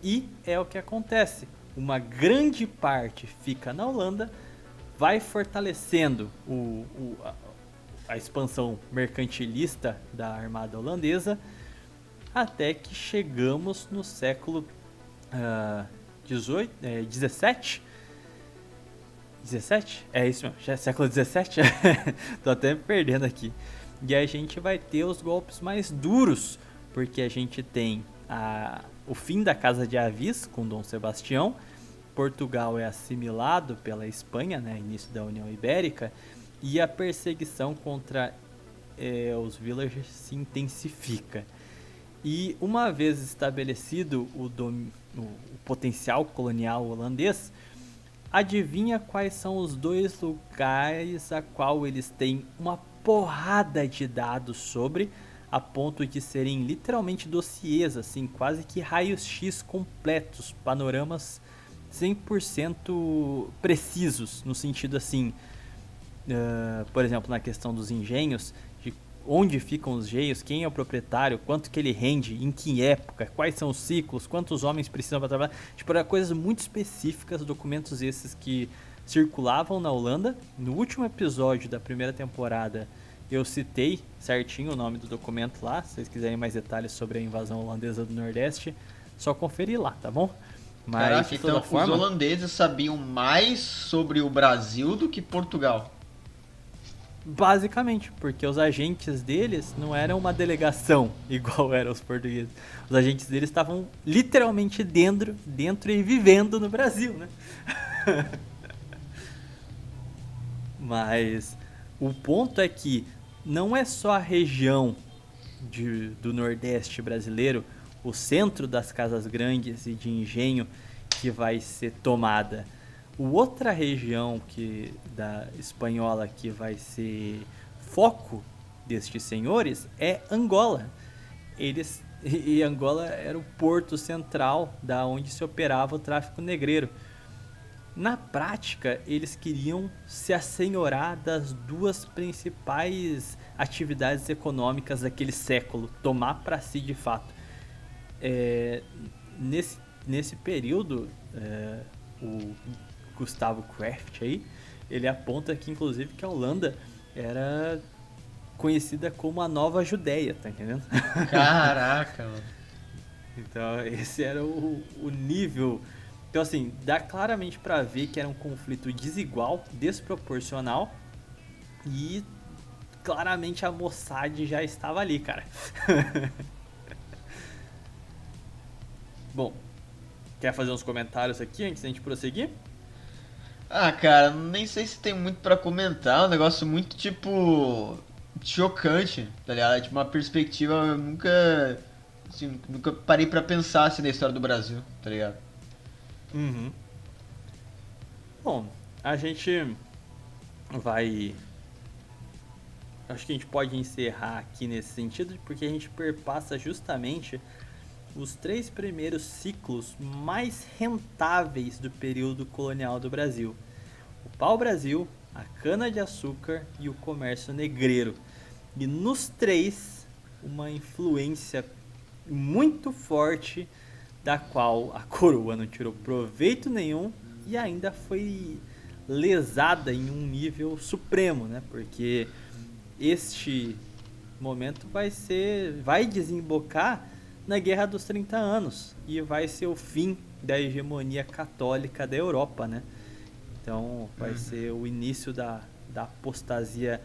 E é o que acontece. Uma grande parte fica na Holanda, vai fortalecendo a expansão mercantilista da armada holandesa, até que chegamos no século 17? 17? É isso mesmo, já é século 17? Tô até me perdendo aqui. E a gente vai ter os golpes mais duros, porque a gente tem o fim da Casa de Avis com Dom Sebastião, Portugal é assimilado pela Espanha, né, início da União Ibérica, e a perseguição contra os villagers se intensifica. E uma vez estabelecido o potencial colonial holandês, adivinha quais são os dois lugares a qual eles têm uma porrada de dados sobre, a ponto de serem literalmente dossiês, assim, quase que raios-x completos, panoramas 100% precisos, no sentido assim, por exemplo, na questão dos engenhos, de onde ficam os engenhos, quem é o proprietário, quanto que ele rende, em que época, quais são os ciclos, quantos homens precisam para trabalhar, tipo, eram coisas muito específicas, documentos esses que circulavam na Holanda. No último episódio da primeira temporada eu citei certinho o nome do documento lá, se vocês quiserem mais detalhes sobre a invasão holandesa do Nordeste, só conferir lá, tá bom? Mas,
caraca, então os holandeses sabiam mais sobre o Brasil do que Portugal.
Basicamente, porque os agentes deles não eram uma delegação igual eram os portugueses. Os agentes deles estavam literalmente dentro e vivendo no Brasil, né? Mas o ponto é que não é só a região do Nordeste brasileiro, o centro das casas grandes e de engenho, que vai ser tomada. Outra região da espanhola que vai ser foco destes senhores é Angola. E Angola era o porto central da onde se operava o tráfico negreiro. Na prática, eles queriam se assenhorar das duas principais atividades econômicas daquele século, tomar para si de fato. Nesse período, o Gustavo Kraft aí, ele aponta que inclusive que a Holanda era conhecida como a Nova Judéia, tá entendendo?
Caraca, mano.
Então esse era o nível Então, assim, dá claramente pra ver que era um conflito desigual, desproporcional e claramente a Mossad já estava ali, cara. Bom, quer fazer uns comentários aqui antes da gente prosseguir?
Ah, cara, nem sei se tem muito pra comentar, é um negócio muito, tipo, chocante, tá ligado? É tipo uma perspectiva, eu nunca, assim, nunca parei pra pensar assim na história do Brasil, tá ligado?
Uhum. Bom, a gente vai. Acho que a gente pode encerrar aqui nesse sentido, porque a gente perpassa justamente os 3 primeiros ciclos mais rentáveis do período colonial do Brasil: o pau-brasil, a cana-de-açúcar e o comércio negreiro. E nos 3, uma influência muito forte da qual a coroa não tirou proveito nenhum e ainda foi lesada em um nível supremo, né? Porque este momento vai desembocar na Guerra dos 30 Anos e vai ser o fim da hegemonia católica da Europa, né? Então vai ser o início da apostasia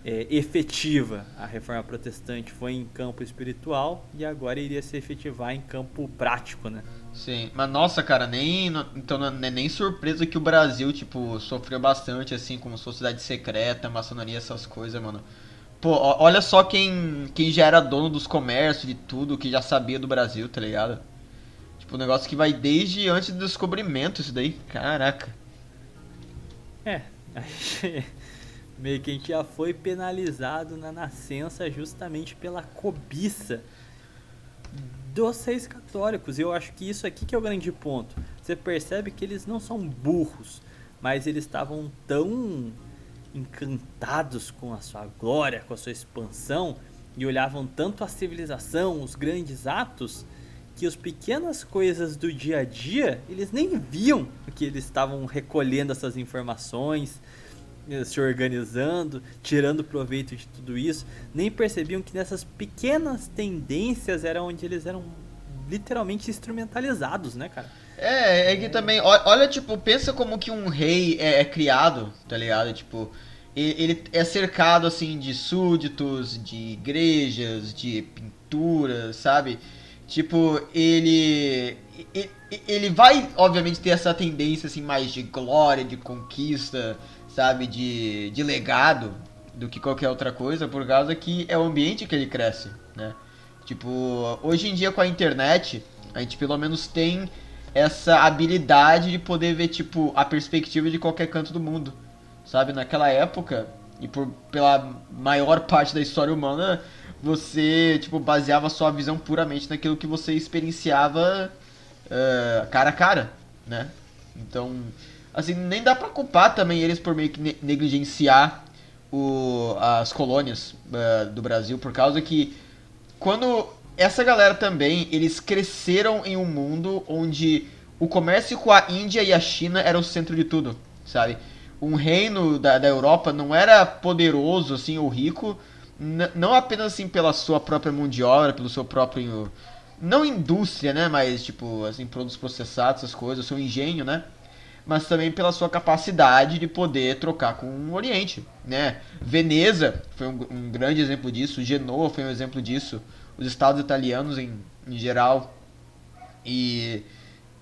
efetiva. A reforma protestante foi em campo espiritual e agora iria se efetivar em campo prático, né?
Sim, mas nossa, cara, então não é nem surpresa que o Brasil, tipo, sofreu bastante, assim, com sociedade secreta, maçonaria, essas coisas, mano. Pô, olha só quem já era dono dos comércios, de tudo, que já sabia do Brasil, tá ligado? Tipo, um negócio que vai desde antes do descobrimento, isso daí. Caraca.
Meio que a gente já foi penalizado na nascença justamente pela cobiça dos reis católicos. E eu acho que isso aqui que é o grande ponto. Você percebe que eles não são burros, mas eles estavam tão encantados com a sua glória, com a sua expansão, e olhavam tanto a civilização, os grandes atos, que as pequenas coisas do dia a dia, eles nem viam que eles estavam recolhendo essas informações, se organizando, tirando proveito de tudo isso, nem percebiam que nessas pequenas tendências era onde eles eram literalmente instrumentalizados, né, cara?
É que também, olha, tipo, pensa como que um rei é criado, tá ligado? Tipo, ele é cercado, assim, de súditos, de igrejas, de pinturas, sabe? Tipo, ele vai, obviamente, ter essa tendência, assim, mais de glória, de conquista, sabe? De legado do que qualquer outra coisa, por causa que é o ambiente que ele cresce, né? Tipo, hoje em dia com a internet, a gente pelo menos tem essa habilidade de poder ver, tipo, a perspectiva de qualquer canto do mundo, sabe? Naquela época, e pela maior parte da história humana, você, tipo, baseava sua visão puramente naquilo que você experienciava cara a cara, né? Então, assim, nem dá pra culpar também eles por meio que negligenciar as colônias do Brasil, por causa que quando essa galera também, eles cresceram em um mundo onde o comércio com a Índia e a China era o centro de tudo, sabe? Um reino da Europa não era poderoso, assim, ou rico, não apenas, assim, pela sua própria mão de obra, pelo seu próprio... Não indústria, né? Mas, tipo, assim, produtos processados, essas coisas, o seu engenho, né? Mas também pela sua capacidade de poder trocar com o Oriente, né? Veneza foi um grande exemplo disso, Genoa foi um exemplo disso, os estados italianos em geral. E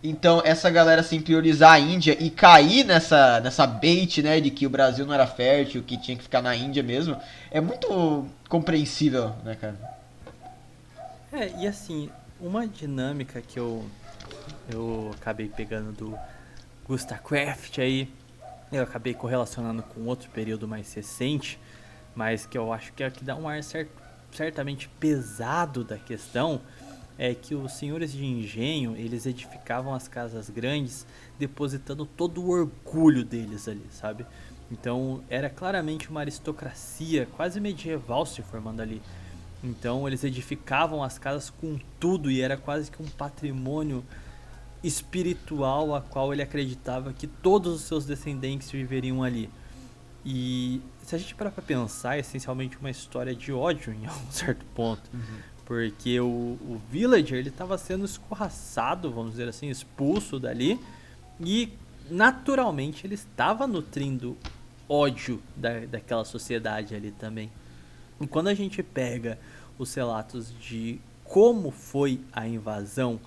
então essa galera assim priorizar a Índia e cair nessa bait, né, de que o Brasil não era fértil, que tinha que ficar na Índia mesmo, é muito compreensível, né, cara?
E assim, uma dinâmica que eu acabei pegando do Gustav Kraft aí, eu acabei correlacionando com outro período mais recente, mas que eu acho que é o que dá um ar certamente pesado da questão, é que os senhores de engenho, eles edificavam as casas grandes depositando todo o orgulho deles ali, sabe? Então era claramente uma aristocracia quase medieval se formando ali. Então eles edificavam as casas com tudo e era quase que um patrimônio espiritual a qual ele acreditava que todos os seus descendentes viveriam ali. E se a gente parar pra pensar, é essencialmente uma história de ódio em algum certo ponto. Porque o villager, ele tava sendo escorraçado, vamos dizer assim, expulso dali. E, naturalmente, ele estava nutrindo ódio daquela sociedade ali também. E quando a gente pega os relatos de como foi a invasão,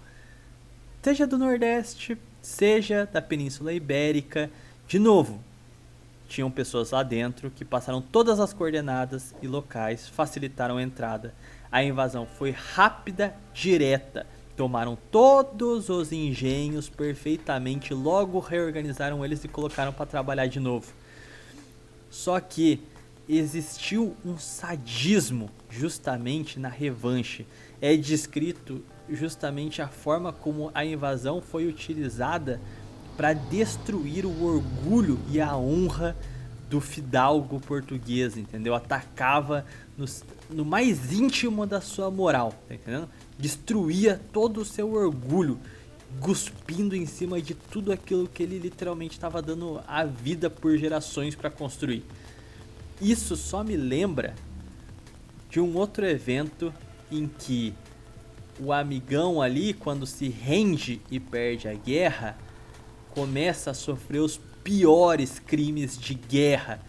seja do Nordeste, seja da Península Ibérica, de novo, tinham pessoas lá dentro que passaram todas as coordenadas e locais, facilitaram a entrada. A invasão foi rápida, direta. Tomaram todos os engenhos perfeitamente, logo reorganizaram eles e colocaram para trabalhar de novo. Só que existiu um sadismo justamente na revanche. É descrito justamente a forma como a invasão foi utilizada para destruir o orgulho e a honra do fidalgo português, entendeu? Atacava no mais íntimo da sua moral, tá entendendo? Destruía todo o seu orgulho, cuspindo em cima de tudo aquilo que ele literalmente estava dando a vida por gerações para construir. Isso só me lembra de um outro evento em que o amigão ali, quando se rende e perde a guerra, começa a sofrer os piores crimes de guerra,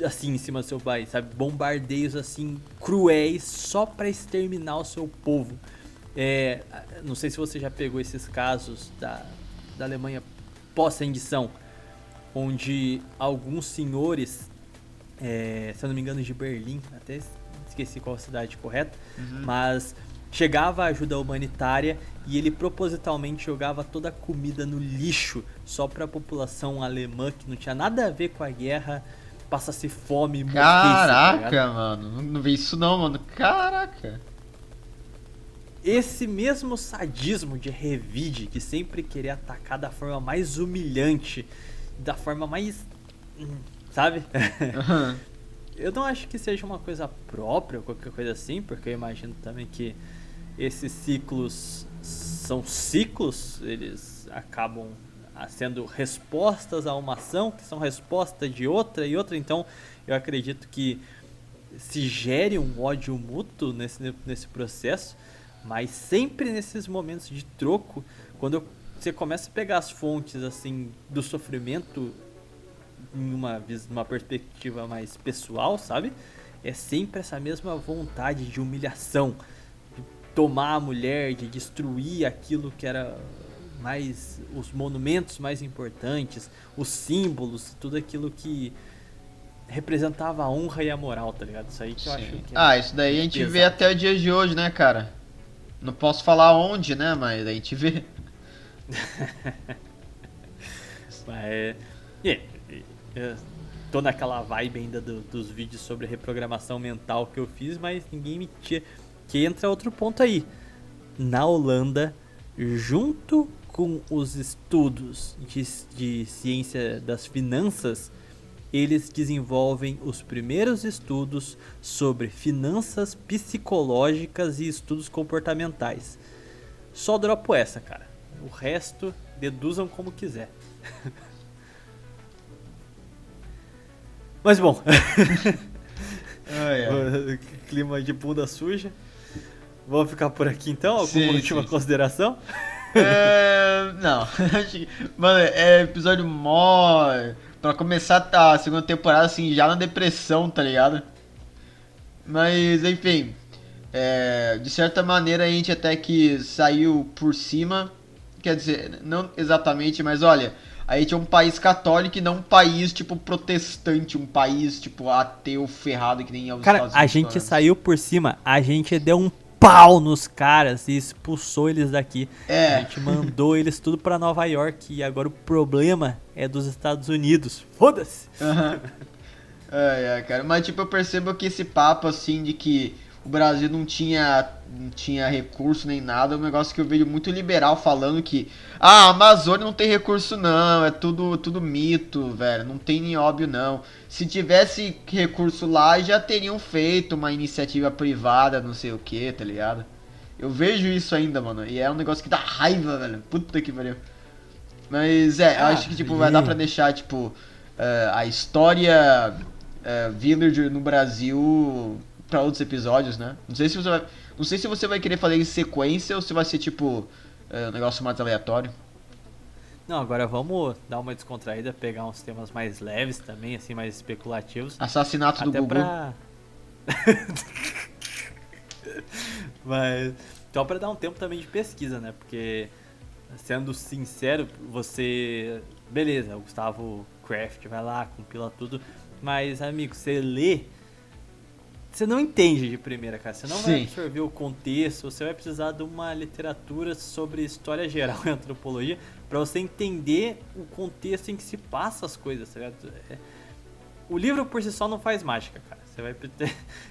assim, em cima do seu país, sabe? Bombardeios, assim, cruéis, só para exterminar o seu povo. Não sei se você já pegou esses casos da Alemanha pós-rendição, onde alguns senhores, se eu não me engano, de Berlim, até esqueci qual a cidade correta, mas chegava a ajuda humanitária e ele propositalmente jogava toda a comida no lixo só para a população alemã que não tinha nada a ver com a guerra passasse fome e morresse.
Caraca, tá, mano, não vi isso não, mano. Caraca.
Esse mesmo sadismo de revide, de sempre querer atacar da forma mais humilhante, da forma mais, sabe? Eu não acho que seja uma coisa própria ou qualquer coisa assim, porque eu imagino também que esses ciclos são ciclos, eles acabam sendo respostas a uma ação, que são resposta de outra e outra, então eu acredito que se gere um ódio mútuo nesse processo, mas sempre nesses momentos de troco, quando você começa a pegar as fontes assim do sofrimento em uma perspectiva mais pessoal, sabe? É sempre essa mesma vontade de humilhação, de tomar a mulher, de destruir aquilo que era mais os monumentos mais importantes, os símbolos, tudo aquilo que representava a honra e a moral, tá ligado? Isso aí que eu acho que
isso daí a gente vê até o dia de hoje, né, cara? Não posso falar onde, né, mas a gente vê.
Mas eu tô naquela vibe ainda dos vídeos sobre reprogramação mental que eu fiz, mas ninguém me tira. Que entra outro ponto aí. Na Holanda, junto com os estudos de ciência das finanças, eles desenvolvem os primeiros estudos sobre finanças psicológicas e estudos comportamentais. Só dropo essa, cara. O resto, deduzam como quiser. Mas bom, clima de bunda suja. Vamos ficar por aqui então? Alguma última consideração?
Não, mano, é episódio mó. Pra começar a segunda temporada assim, já na depressão, tá ligado? Mas enfim, de certa maneira a gente até que saiu por cima. Quer dizer, não exatamente, mas olha, a gente é um país católico e não um país tipo protestante, um país tipo ateu ferrado que nem é os
Estados Unidos. Cara, a gente saiu por cima, a gente deu um pau nos caras e expulsou eles daqui. A gente mandou eles tudo pra Nova York e agora o problema é dos Estados Unidos. Foda-se!
Cara, mas tipo, eu percebo que esse papo assim de que o Brasil não tinha recurso nem nada, é um negócio que eu vejo muito liberal falando que a Amazônia não tem recurso não, é tudo mito, velho, não tem nióbio não. Se tivesse recurso lá, já teriam feito uma iniciativa privada, não sei o que, tá ligado? Eu vejo isso ainda, mano, e é um negócio que dá raiva, velho, puta que pariu. Mas eu acho que tipo, vai dar pra deixar, tipo, a história Villager no Brasil pra outros episódios, né? Não sei se você vai... Não sei se você vai querer fazer em sequência ou se vai ser tipo um negócio mais aleatório.
Não, agora vamos dar uma descontraída, pegar uns temas mais leves também, assim, mais especulativos.
Assassinato do
Até
Gugu.
pra... Mas... Então pra dar um tempo também de pesquisa, né? Porque, sendo sincero, você... Beleza, o Gustavo Craft vai lá, compila tudo. Mas, amigo, você lê... Você não entende de primeira, cara. Você não vai
Sim.
absorver o contexto. Você vai precisar de uma literatura sobre história geral e antropologia pra você entender o contexto em que se passa as coisas, tá ligado? O livro por si só não faz mágica, cara. Você vai...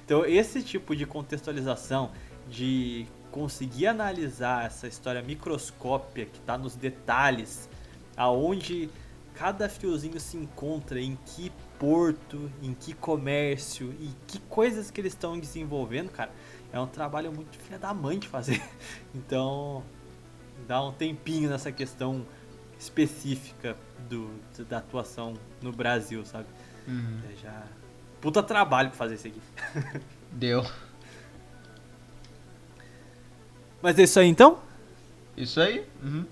Então, esse tipo de contextualização, de conseguir analisar essa história microscópica que tá nos detalhes, aonde cada fiozinho se encontra, em que porto, em que comércio e que coisas que eles estão desenvolvendo, cara, é um trabalho muito filha da mãe de fazer. Então, dá um tempinho nessa questão específica da atuação no Brasil, sabe? É já... Puta trabalho pra fazer isso aqui.
Deu.
Mas é isso aí então?
Isso aí? Uhum.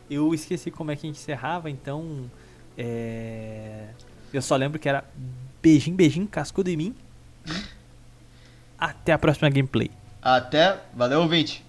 Eu esqueci como é que a gente encerrava, então... Eu só lembro que era beijinho, beijinho, cascudo em mim. Até a próxima gameplay.
Até. Valeu, ouvinte.